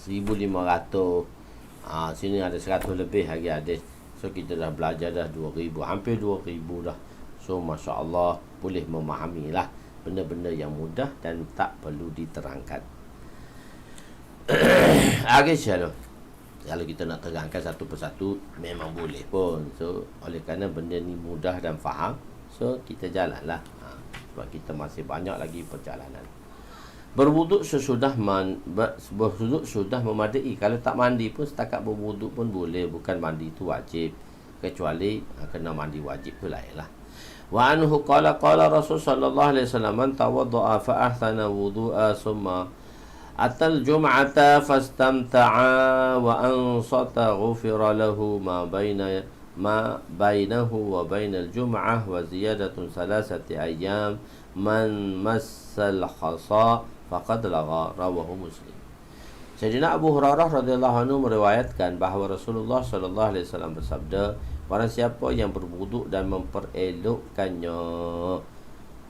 1500. Sini ada 100 lebih lagi hadis. So kita dah belajar dah 2000, hampir 2000 dah. So Masya Allah boleh memahami lah benda-benda yang mudah dan tak perlu diterangkan. Shalom. Kalau kita nak terangkan satu persatu memang boleh pun. So oleh kerana benda ni mudah dan faham, so kita jalanlah. Sebab kita masih banyak lagi perjalanan. Berwuduk sesudah sudah memadai. Kalau tak mandi pun setakat berwuduk pun boleh. Bukan mandi itu wajib, kecuali kena mandi wajib tu lain lah. Wa anhu qala Rasul sallallahu alaihi wasallam man tawaddaa fa ahsana wudu'a summa atal jum'ata fastamta'a wa ansata ghufira lahu ma bainahu wa bainal jum'ah wa ziyadatun salasati ayyam man massal khasa faqad lagha. Rawahu Muslim. Sayyidina Abu Hurairah radhiyallahu anhu meriwayatkan bahawa Rasulullah sallallahu alaihi wasallam bersabda, barang siapa yang berwuduk dan memperelokkannya,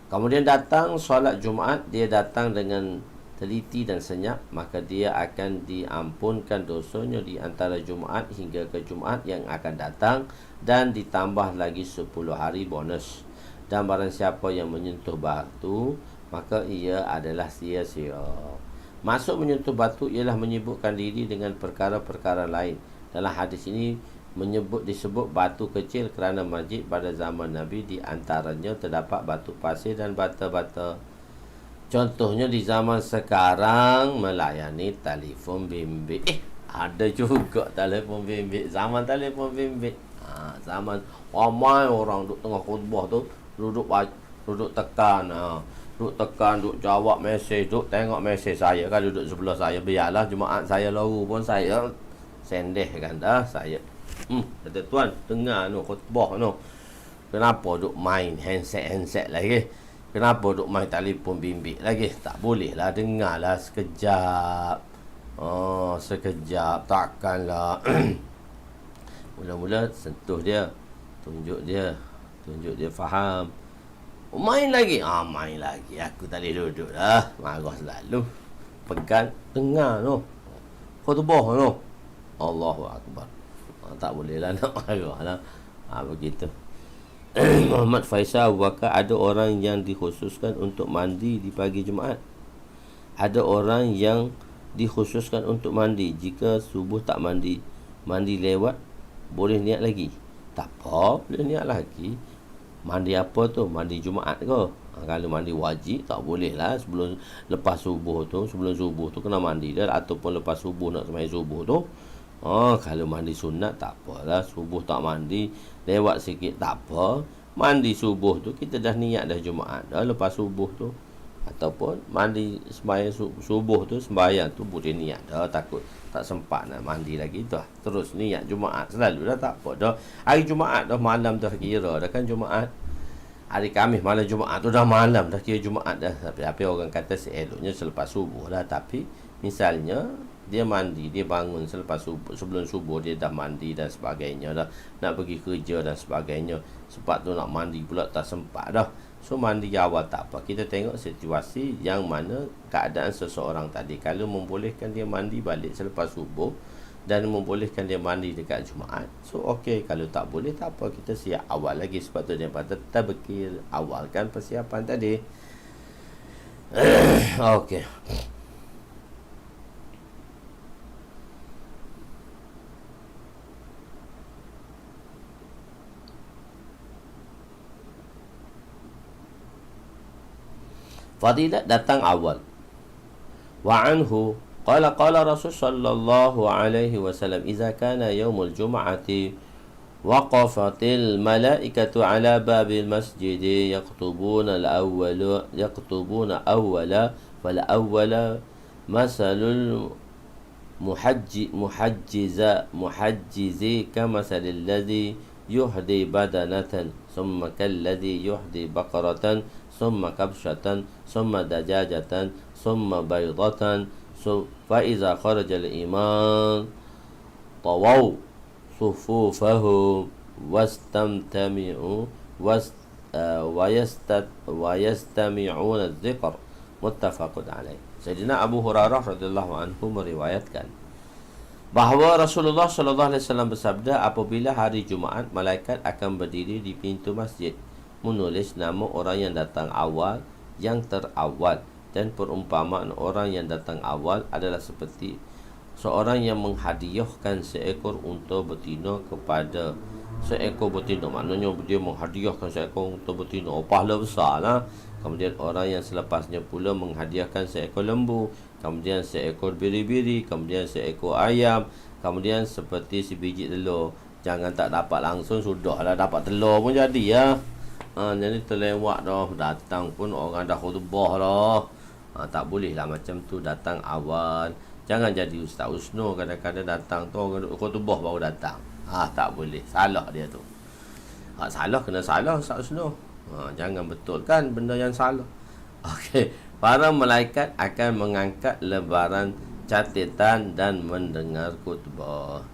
kemudian datang solat Jumaat, dia datang dengan teliti dan senyap, maka dia akan diampunkan dosanya di antara Jumaat hingga ke Jumaat yang akan datang dan ditambah lagi 10 hari bonus. Dan barang siapa yang menyentuh batu, maka ia adalah sia-sia. Maksud menyentuh batu ialah menyibukkan diri dengan perkara-perkara lain. Dalam hadis ini disebut batu kecil kerana masjid pada zaman Nabi di antaranya terdapat batu pasir dan bata-bata. Contohnya di zaman sekarang melayani telefon bimbit. Ada juga telefon bimbit. Zaman telefon bimbit. Zaman ramai orang duduk tengah khutbah tu, duduk Duduk tekan, duduk tekan, duduk jawab mesej, duduk tengok mesej saya kan duduk sebelah saya. Biarlah jemaat saya lalu pun saya sendeh kan dah saya. Kata tuan, dengar no khutbah no. Kenapa duk main handset lagi? Kenapa duk main telefon bimbit lagi? Tak boleh lah, dengarlah sekejap. Sekejap, takkanlah. Mula-mula sentuh dia, tunjuk dia faham. Main lagi. Main lagi. Aku tak boleh duduk dah. Marah selalu. Pegang, dengar no. Khutbah no. Allahu Akbar. Tak boleh lah nak marah lah. Begitu. Muhammad Faisal Abu Bakar, ada orang yang dikhususkan untuk mandi di pagi Jumaat. Ada orang yang dikhususkan untuk mandi. Jika subuh tak mandi lewat, boleh niat lagi? Tak apa, boleh niat lagi. Mandi apa tu? Mandi Jumaat ke? Kalau mandi wajib tak boleh lah. Lepas subuh tu kena mandi dah. Ataupun lepas subuh nak sembahyang subuh tu. Kalau mandi sunat tak apalah. Subuh tak mandi, lewat sikit tak apa. Mandi subuh tu kita dah niat dah Jumaat dah lepas subuh tu. Ataupun mandi sembahyang subuh tu, sembahyang tu boleh niat dah. Takut tak sempat nak mandi lagi dah. Terus niat Jumaat selalu dah, tak apa dah. Hari Jumaat dah malam dah kira dah kan Jumaat. Hari Khamis malam Jumaat tu dah malam dah kira Jumaat dah. Tapi orang kata seeloknya selepas subuh lah. Tapi misalnya dia mandi, dia bangun selepas subuh, sebelum subuh dia dah mandi dan sebagainya dah, nak pergi kerja dan sebagainya, sebab tu nak mandi pula tak sempat dah. So mandi awal tak apa. Kita tengok situasi yang mana keadaan seseorang tadi. Kalau membolehkan dia mandi balik selepas subuh dan membolehkan dia mandi dekat Jumaat, so okey. Kalau tak boleh tak apa, kita siap awal lagi. Sebab tu dia kata tabkir, awalkan persiapan tadi. Okey. Fadilat datang awal. Wa anhu qala Rasul sallallahu alaihi wasallam, idza kana yaumul jum'ati waqafatil malaikatu ala babil masjid yaktubuna awwala wal awwala masalul muhajjizi kamasalil ladzi yuhdi badanatan thumma kalladzi yuhdi baqaratan ثم كبشة ثم دجاجة ثم بيضة فإذا خرج الإمام طووا صفوفهم ويستمعون الذكر. متفق عليه. Sayyidina Abu Hurairah radhiyallahu anhu meriwayatkan bahawa Rasulullah sallallahu alaihi wasallam bersabda, apabila hari Jumaat, malaikat akan berdiri di pintu masjid menulis nama orang yang datang awal, yang terawal. Dan perumpamaan orang yang datang awal adalah seperti seorang yang menghadiahkan seekor unta betina kepada seekor betina. Maknanya dia menghadiahkan seekor unta betina, pahala besar lah. Kemudian orang yang selepasnya pula menghadiahkan seekor lembu, kemudian seekor biri-biri, kemudian seekor ayam, kemudian seperti sebiji telur. Jangan tak dapat langsung, sudahlah dapat telur pun jadi ya. Jadi terlewat dah, datang pun orang dah khutbah dah. Tak boleh lah macam tu, datang awal. Jangan jadi Ustaz Usno kadang-kadang datang tu orang khutbah baru datang. Tak boleh, salah dia tu. Salah kena salah Ustaz Usno. Jangan betulkan benda yang salah. Okey, para malaikat akan mengangkat lembaran catatan dan mendengar khutbah.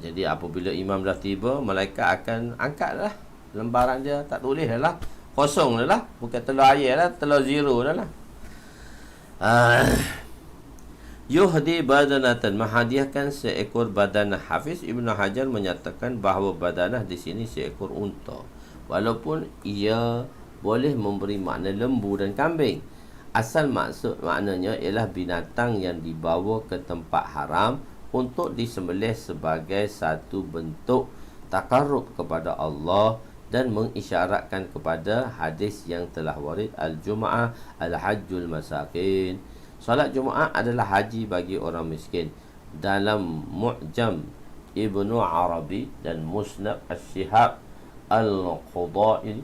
Jadi apabila imam dah tiba, malaikat akan angkatlah lembaran dia, tak tulis dah lah, kosong dah lah, bukan telur air lah, telur zero dah lah. Yuhdi badanatan, menghadiahkan seekor badanah. Hafiz Ibn Hajar menyatakan bahawa badanah di sini seekor unta, walaupun ia boleh memberi makna lembu dan kambing. Asal maksud maknanya ialah binatang yang dibawa ke tempat haram untuk disembelih sebagai satu bentuk takarrub kepada Allah dan mengisyaratkan kepada hadis yang telah warid, al-Jum'ah al-Hajjul Masakin. Salat Jumaat adalah haji bagi orang miskin. Dalam Mu'jam Ibnu Arabi dan Musnad Al-Shihab Al-Qudai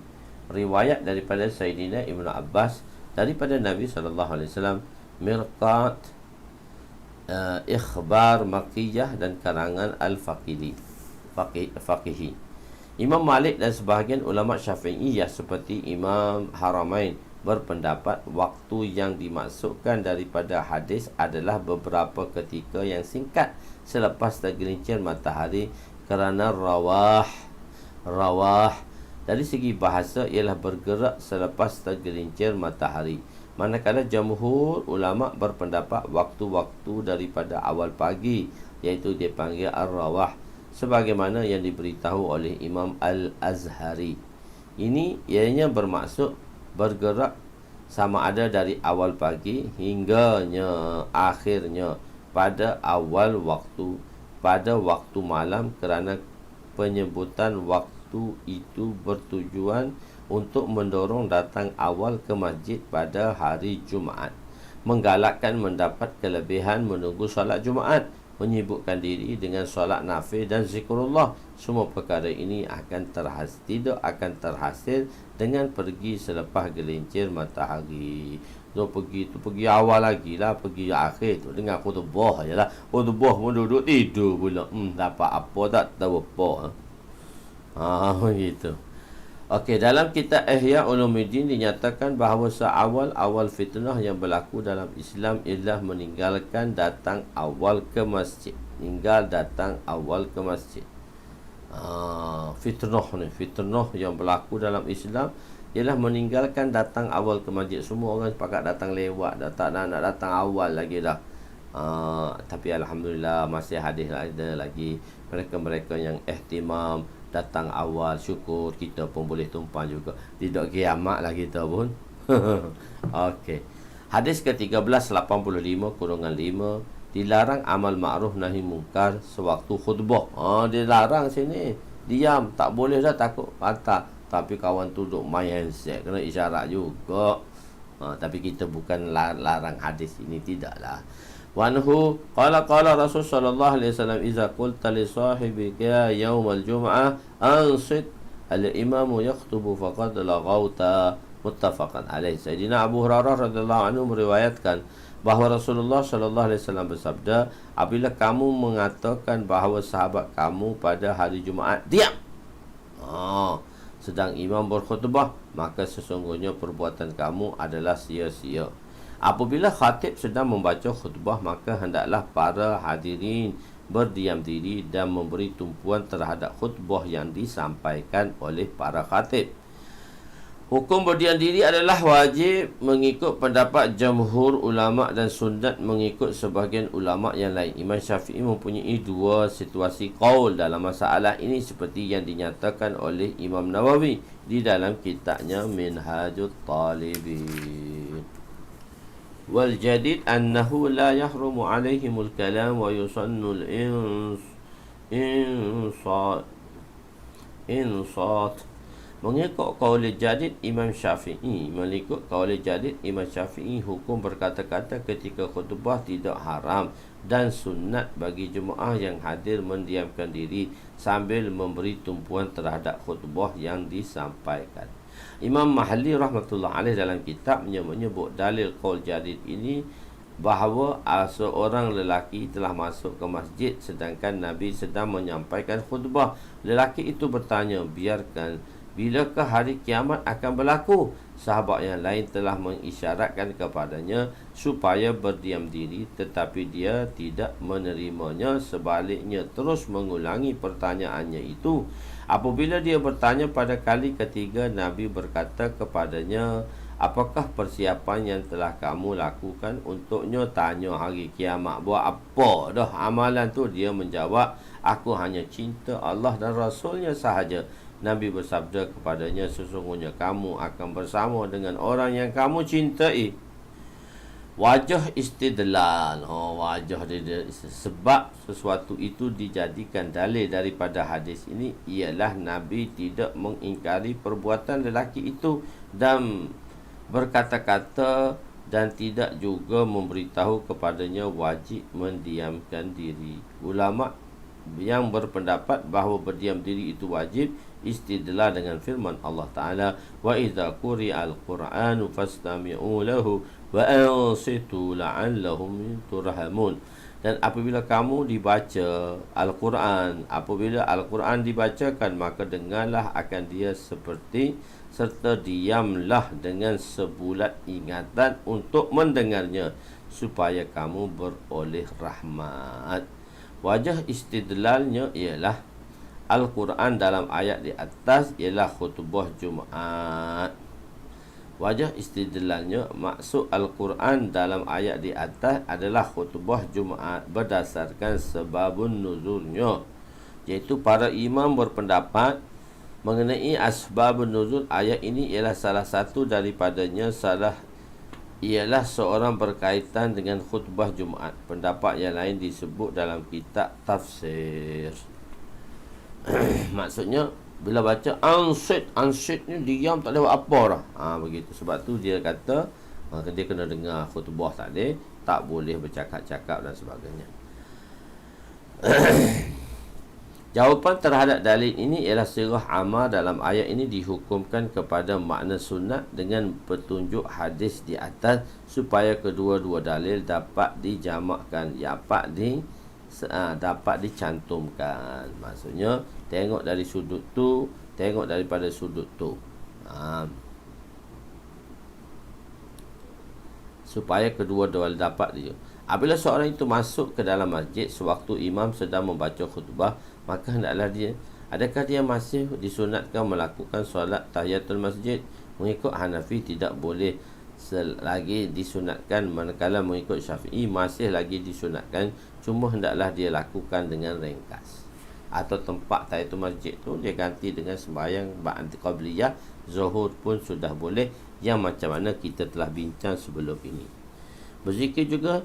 riwayat daripada Sayyidina Ibnu Abbas daripada Nabi SAW, Mirqat, Ikhbar Maqiyah dan karangan Al-Faqihi. Imam Malik dan sebahagian ulama Syafi'iyah seperti Imam Haramain berpendapat waktu yang dimaksudkan daripada hadis adalah beberapa ketika yang singkat selepas tergelincir matahari, kerana rawah dari segi bahasa ialah bergerak selepas tergelincir matahari, manakala jamhur ulama berpendapat waktu-waktu daripada awal pagi, iaitu dipanggil ar-rawah, sebagaimana yang diberitahu oleh Imam Al-Azhari. Ini ianya bermaksud bergerak sama ada dari awal pagi hingganya akhirnya pada awal waktu, pada waktu malam, kerana penyebutan waktu itu bertujuan untuk mendorong datang awal ke masjid pada hari Jumaat, menggalakkan mendapat kelebihan menunggu solat Jumaat, menyibukkan diri dengan solat nafil dan zikrullah. Semua perkara ini tidak akan terhasil dengan pergi selepas gelincir matahari. So pergi awal lagi lah, pergi akhir tu dengan khutbah je lah. Khutbah pun duduk tidur pula. Dapat apa tak tahu apa. Begitu. Okey, dalam kitab Ihya Ulumuddin dinyatakan bahawa seawal-awal fitnah yang berlaku dalam Islam ialah meninggalkan datang awal ke masjid. Fitnah yang berlaku dalam Islam ialah meninggalkan datang awal ke masjid. Semua orang sepakat datang lewat, tak nak datang awal lagi dah. Tapi alhamdulillah masih ada lagi mereka-mereka yang ihtimam datang awal. Syukur kita pun boleh tumpang juga. Tidak kiamat lah kita pun. Okey. Hadis ke-1385 kurungan 5, dilarang amal ma'ruf nahi mungkar sewaktu khutbah. Dilarang sini. Diam, tak boleh dah, takut patah. Tapi kawan tu duk main handset, kena isyarat juga. Tapi kita bukan larang hadis ini, tidaklah. Wanhu qala Rasul sallallahu alaihi wasallam, iza qulta li sahibika yaumal jum'ah ansit al-imamu yakhutubu faqad laghauta, muttafaqan alaih. Sayyidina Abu Hurairah radhiyallahu anhu meriwayatkan bahawa Rasulullah sallallahu alaihi wasallam bersabda, apabila kamu mengatakan bahawa sahabat kamu pada hari Jumaat diam, sedang imam berkhutbah, maka sesungguhnya perbuatan kamu adalah sia-sia. Apabila khatib sedang membaca khutbah, maka hendaklah para hadirin berdiam diri dan memberi tumpuan terhadap khutbah yang disampaikan oleh para khatib. Hukum berdiam diri adalah wajib mengikut pendapat jamhur ulama dan sunat mengikut sebahagian ulama yang lain. Imam Syafi'i mempunyai dua situasi qaul dalam masalah ini seperti yang dinyatakan oleh Imam Nawawi di dalam kitabnya Minhajut Talibin. Wal jadid annahu la yahrumu alaihimul kalam wa yusannul insat. Mengikut qaul jadid Imam Syafi'i, hukum berkata-kata ketika khutbah tidak haram dan sunat bagi jemaah yang hadir mendiamkan diri sambil memberi tumpuan terhadap khutbah yang disampaikan. Imam Mahalli rahmatullah alaih dalam kitabnya menyebut dalil qaul jadid ini bahawa seorang lelaki telah masuk ke masjid sedangkan Nabi sedang menyampaikan khutbah. Lelaki itu bertanya, bilakah hari kiamat akan berlaku? Sahabat yang lain telah mengisyaratkan kepadanya supaya berdiam diri, tetapi dia tidak menerimanya. Sebaliknya terus mengulangi pertanyaannya itu. Apabila dia bertanya pada kali ketiga, Nabi berkata kepadanya, apakah persiapan yang telah kamu lakukan untuknya? Tanya hari kiamat buat apa dah amalan tu? Dia menjawab, aku hanya cinta Allah dan Rasulnya sahaja. Nabi bersabda kepadanya, sesungguhnya kamu akan bersama dengan orang yang kamu cintai. Wajah istidlal, wajah dia, sebab sesuatu itu dijadikan dalil daripada hadis ini ialah Nabi tidak mengingkari perbuatan lelaki itu dan berkata-kata dan tidak juga memberitahu kepadanya wajib mendiamkan diri. Ulama yang berpendapat bahawa berdiam diri itu wajib istidlal dengan firman Allah Ta'ala, wa idza quri'al qur'anu fastami'u lahu wa ansitu la'allahum turhamun. Dan apabila kamu dibaca Al-Quran, apabila Al-Quran dibacakan, maka dengarlah akan dia seperti, serta diamlah dengan sebulat ingatan untuk mendengarnya, supaya kamu beroleh rahmat. Wajah istidlalnya ialah Al-Quran dalam ayat di atas ialah khutbah Jumaat. Wajah istidlalnya, maksud Al-Quran dalam ayat di atas adalah khutbah Jumaat berdasarkan sebabun nuzulnya, iaitu para imam berpendapat mengenai asbabun nuzul ayat ini ialah salah satu daripadanya ialah seorang berkaitan dengan khutbah Jumaat. Pendapat yang lain disebut dalam kitab tafsir. Maksudnya bila baca ansit ni diam, tak ada buat apa dah. Begitu. Sebab tu dia kata dia kena dengar khutbah tadi, tak boleh bercakap-cakap dan sebagainya. Jawapan terhadap dalil ini ialah sirah amal dalam ayat ini dihukumkan kepada makna sunat dengan petunjuk hadis di atas, supaya kedua-dua dalil dapat dijamakkan, dapat dicantumkan. Maksudnya tengok dari sudut tu, tengok daripada sudut tu, supaya kedua-dua dapat dia. Apabila seorang itu masuk ke dalam masjid sewaktu imam sedang membaca khutbah, maka hendaklah dia, adakah dia masih disunatkan melakukan solat tahiyatul masjid? Mengikut Hanafi tidak boleh selagi disunatkan, manakala mengikut Syafi'i masih lagi disunatkan, cuma hendaklah dia lakukan dengan ringkas. Atau tempat tahiyatul masjid tu dia ganti dengan sembahyang ba'd qabliyah, zuhur pun sudah boleh, yang macam mana kita telah bincang sebelum ini. Berzikir juga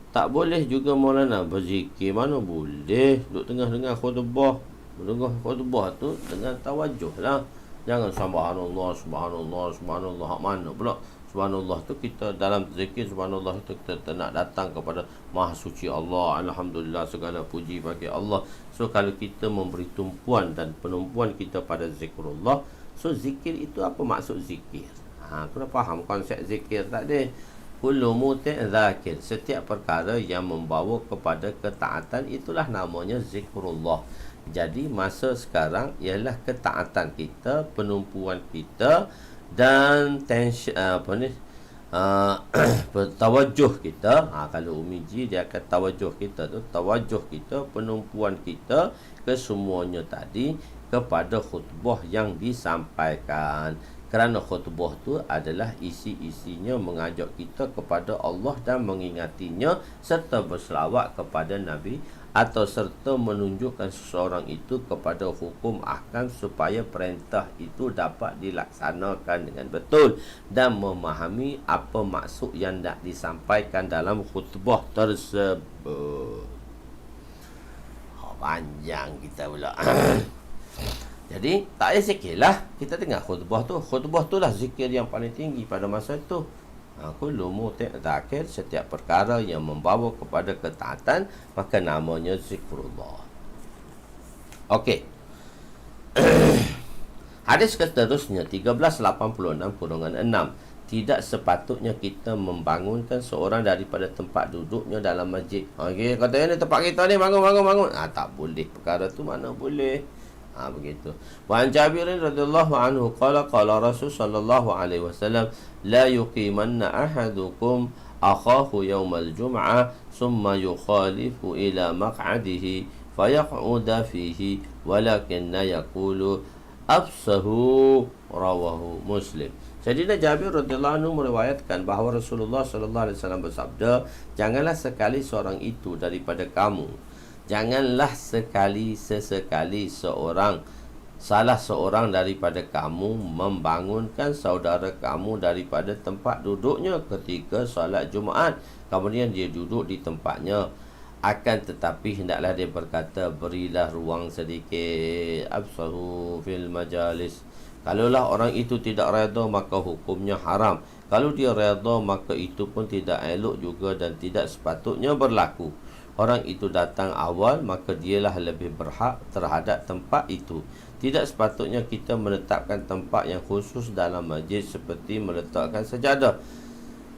tak boleh juga Maulana. Berzikir mana boleh duduk tengah-tengah khutbah. Mendengar khutbah tu dengan tawajuh lah. Jangan subhanallah, subhanallah, subhanallah. Hak mana pula subhanallah tu? Kita dalam zikir subhanallah tu kita nak datang kepada Maha Suci Allah. Alhamdulillah, segala puji bagi Allah. So kalau kita memberi tumpuan dan penumpuan kita pada zikrullah, so zikir itu apa maksud zikir? Kena faham konsep zikir tadi. Kullu muti' zakir, setiap perkara yang membawa kepada ketaatan itulah namanya zikrullah. Jadi masa sekarang ialah ketaatan kita, penumpuan kita dan tawajuh kita. Kalau Umiji dia akan tawajuh kita tu, tawajuh kita, penumpuan kita ke semuanya tadi kepada khutbah yang disampaikan. Kerana khutbah tu adalah isi-isinya mengajak kita kepada Allah dan mengingatinya, serta berselawat kepada Nabi, atau serta menunjukkan seseorang itu kepada hukum ahkam, supaya perintah itu dapat dilaksanakan dengan betul dan memahami apa maksud yang nak disampaikan dalam khutbah tersebut. Panjang kita pula. Jadi tak payah zikir lah, kita dengar khutbah tu. Khutbah tu lah zikir yang paling tinggi pada masa itu. Kullu muti' zakir, setiap perkara yang membawa kepada ketaatan, maka namanya zikrullah. Okey. Hadis seterusnya 1386-6. Tidak sepatutnya kita membangunkan seorang daripada tempat duduknya dalam masjid. Okey, katanya ni tempat kita ni, bangun. Tak boleh. Perkara tu mana boleh. Begitu. Wa an Jabir radhiyallahu anhu qala Rasul sallallahu alaihi wasallam, la yuqimanna ahadukum akhahu yawmal jum'ah thumma yukhalifu ila maq'adihi fayaq'uda fihi walakinna yaqulu afsahu, rawahu Muslim. Sayyidina Jabir radhiyallahu anhu meriwayatkan bahawa Rasulullah sallallahu alaihi wasallam bersabda, janganlah sekali seorang itu daripada kamu, janganlah sesekali salah seorang daripada kamu membangunkan saudara kamu daripada tempat duduknya ketika solat Jumaat, kemudian dia duduk di tempatnya. Akan tetapi hendaklah dia berkata, berilah ruang sedikit, absahu fil majalis. Kalaulah orang itu tidak redha, maka hukumnya haram. Kalau dia redha, maka itu pun tidak elok juga dan tidak sepatutnya berlaku. Orang itu datang awal, maka dialah lebih berhak terhadap tempat itu. Tidak sepatutnya kita menetapkan tempat yang khusus dalam masjid seperti meletakkan sajadah.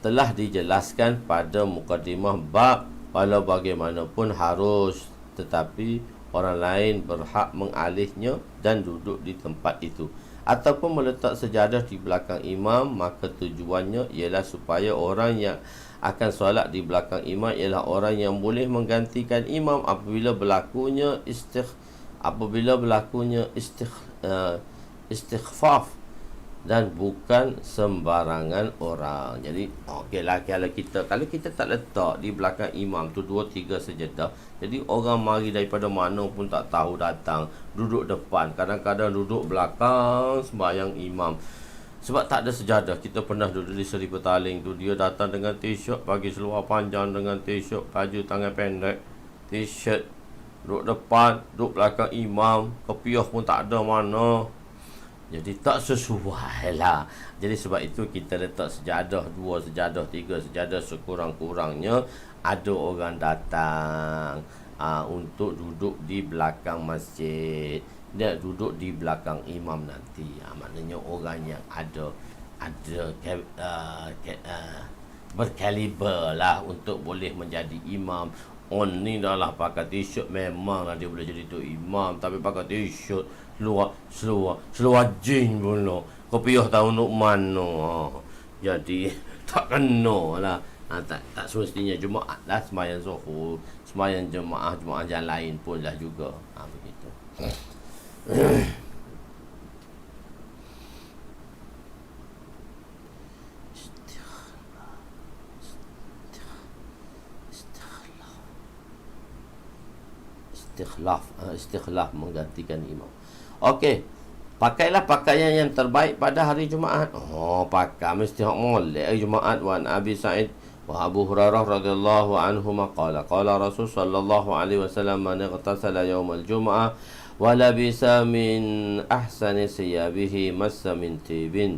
Telah dijelaskan pada mukadimah bab walau bagaimanapun harus, tetapi orang lain berhak mengalihnya dan duduk di tempat itu. Ataupun meletak sejadah di belakang imam, maka tujuannya ialah supaya orang yang akan solat di belakang imam ialah orang yang boleh menggantikan imam apabila berlakunya istighfaf dan bukan sembarangan orang. Jadi okeylah, kalau kita tak letak di belakang imam tu 2-3 sejadah, jadi orang mari daripada mana pun tak tahu datang duduk depan, kadang-kadang duduk belakang sembahyang imam sebab tak ada sejadah. Kita pernah duduk di Seri Petaling tu, dia datang dengan t-shirt, bagi seluar panjang dengan t-shirt, baju tangan pendek, t-shirt, duduk depan, duduk belakang imam, kopiah pun tak ada mana. Jadi tak sesuai lah. Jadi sebab itu kita letak sejadah, 2 sejadah, 3 sejadah, sekurang-kurangnya ada orang datang untuk duduk di belakang masjid. Dia duduk di belakang imam nanti. Maknanya orang yang ada berkaliber lah untuk boleh menjadi imam. Ni dah lah pakai t-shirt, memanglah dia boleh jadi tu imam. Tapi pakai t-shirt, seluar jeans pula, kopiah tahu nuk mana. Jadi tak kena lah. Tak semestinya Jumaat lah sembahyang Zuhur, sembahyang jemaah yang lain pun lah juga. Begitu. Istikhlaf menggantikan imam. Okey, pakailah pakaian yang terbaik pada hari Jumaat. Pakai mesti hak molek Jumaat. Wa Abi Sa'id wa Abu Hurairah radhiyallahu anhuma qala Rasul sallallahu alaihi wasallam man ightasala yawmal jum'ah wa labisa min ahsani siyabihi massa min tibin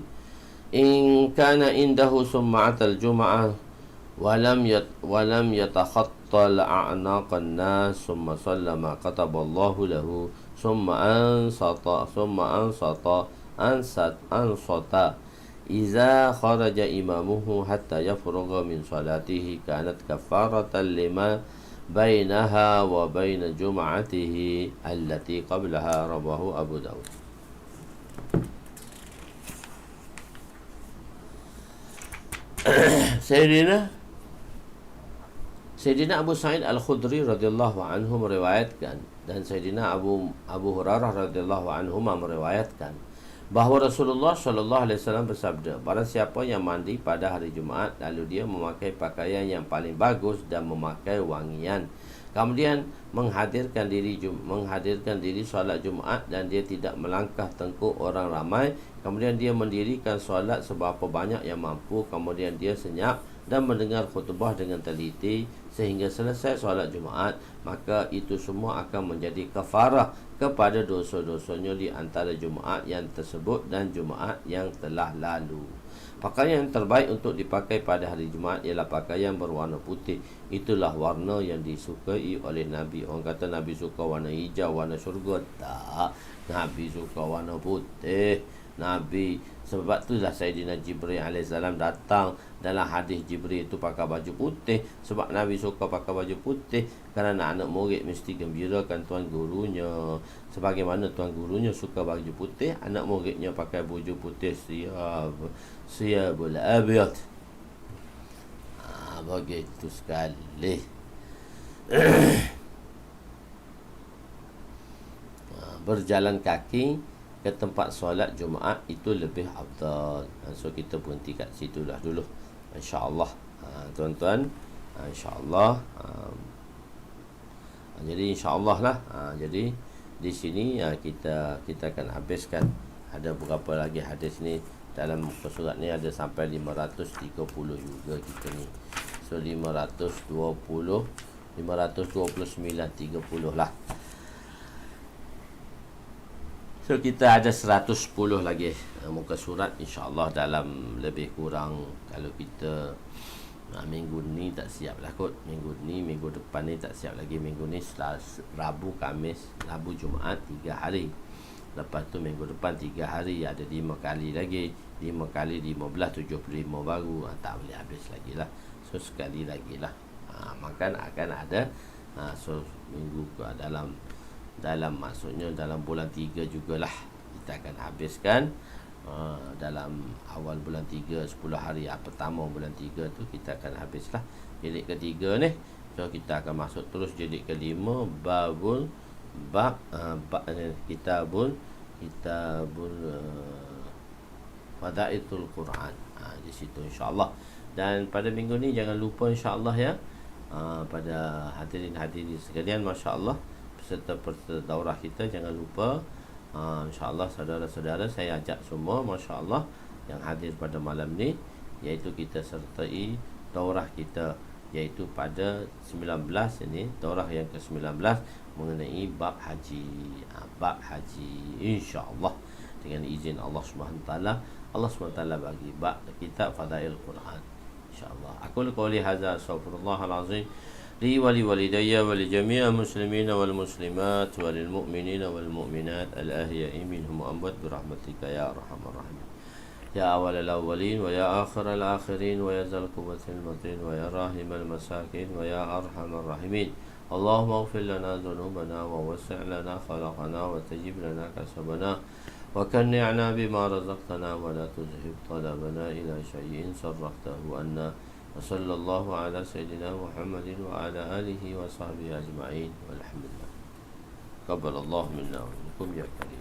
in kana indahu sum'atal jum'ah walam yatakhattal a'naqan nas summa sallama kataballahu lahu summa ansata iza kharaja imamuhu hatta yafrugha min salatihi kanat kafaratan lima bainaha wa baina jum'atihi allati qablaha, rawahu Abu Dawud. Sayyidina Abu Sa'id Al-Khudri radhiyallahu anhu meriwayatkan, dan Sayyidina Abu Hurairah radhiyallahu anhu meriwayatkan bahawa Rasulullah sallallahu alaihi wasallam bersabda, barang siapa yang mandi pada hari Jumaat lalu dia memakai pakaian yang paling bagus dan memakai wangian, kemudian menghadirkan diri solat Jumaat dan dia tidak melangkah tengkuk orang ramai, kemudian dia mendirikan solat seberapa banyak yang mampu, kemudian dia senyap dan mendengar khutbah dengan teliti sehingga selesai solat Jumaat, maka itu semua akan menjadi kafarah kepada dosa-dosanya di antara Jumaat yang tersebut dan Jumaat yang telah lalu. Pakaian yang terbaik untuk dipakai pada hari Jumaat ialah pakaian berwarna putih. Itulah warna yang disukai oleh Nabi. Orang kata Nabi suka warna hijau, warna syurga. Tak, Nabi suka warna putih. Nabi, sebab itulah Sayyidina Jibril AS datang. Dalam hadis Jibril itu pakai baju putih, sebab Nabi suka pakai baju putih kerana anak murid mesti gembirakan tuan gurunya. Sebagaimana tuan gurunya suka baju putih, anak muridnya pakai baju putih, siyabul abyad. Begitu sekali. Berjalan kaki ke tempat solat Jumaat itu lebih afdal. So kita berhenti kat situ lah dulu, insya-Allah. Tuan-tuan, insya-Allah. Jadi insya-Allah lah. Jadi di sini kita akan habiskan. Ada berapa lagi hadis ni dalam muka surat ni, ada sampai 530 juga kita ni. So 529, 30 lah. So kita ada 110 lagi muka surat, insya-Allah dalam lebih kurang, kalau kita minggu ni tak siap lah kot. Minggu depan ni tak siap lagi. Minggu ni Rabu, Kamis, Rabu, Jumaat, 3 hari. Lepas tu minggu depan 3 hari ada 5 kali lagi. 5 kali 15, 75 baru. Tak boleh habis lagi lah. So sekali lagi lah. Makan akan ada. So minggu dalam maksudnya dalam bulan 3 jugalah kita akan habiskan. Dalam awal bulan 3, 10 hari pertama bulan 3 tu kita akan habislah jilid ketiga ni. So kita akan masuk terus jilid kelima, kitabun Fadaitul Quran. Di situ insya-Allah. Dan pada minggu ni jangan lupa insya-Allah ya, pada hadirin sekalian, masya-Allah, peserta daurah kita jangan lupa, insya-Allah saudara-saudara saya ajak semua masya-Allah yang hadir pada malam ni, iaitu kita sertai daurah kita, iaitu pada 19 ini, daurah yang ke-19 mengenai bab haji. Bab haji insya-Allah dengan izin Allah Subhanahu taala. Allah Subhanahu taala bagi bab kitab Fadail Quran insya-Allah. Aku qouli hadza, astaghfirullahal azim li wa li walidayya wa li jami'il muslimin wal muslimat wa lil mu'minina wal mu'minat al ahya'i minhum wa amwat bi rahmatika ya arhamar rahimin. Ya awwalal awwalin wa ya akhiral akhirin wa ya zal quwwatil matin wa ya rahimal masakin wa ya arhamar rahimin. Allahumma ighfir lana dhunubana wa wasi' lana khalaqana wa tajib lana kasabana wa kanni'na bima razaqtana wa la tuzhib talabana ila syai'in sarraftahu anna. Wa sallallahu ala sayyidina Muhammadin wa ala alihi wa sahbihi ajma'in walhamdulillah. Qabbalallahu minna wa minkum ya karim.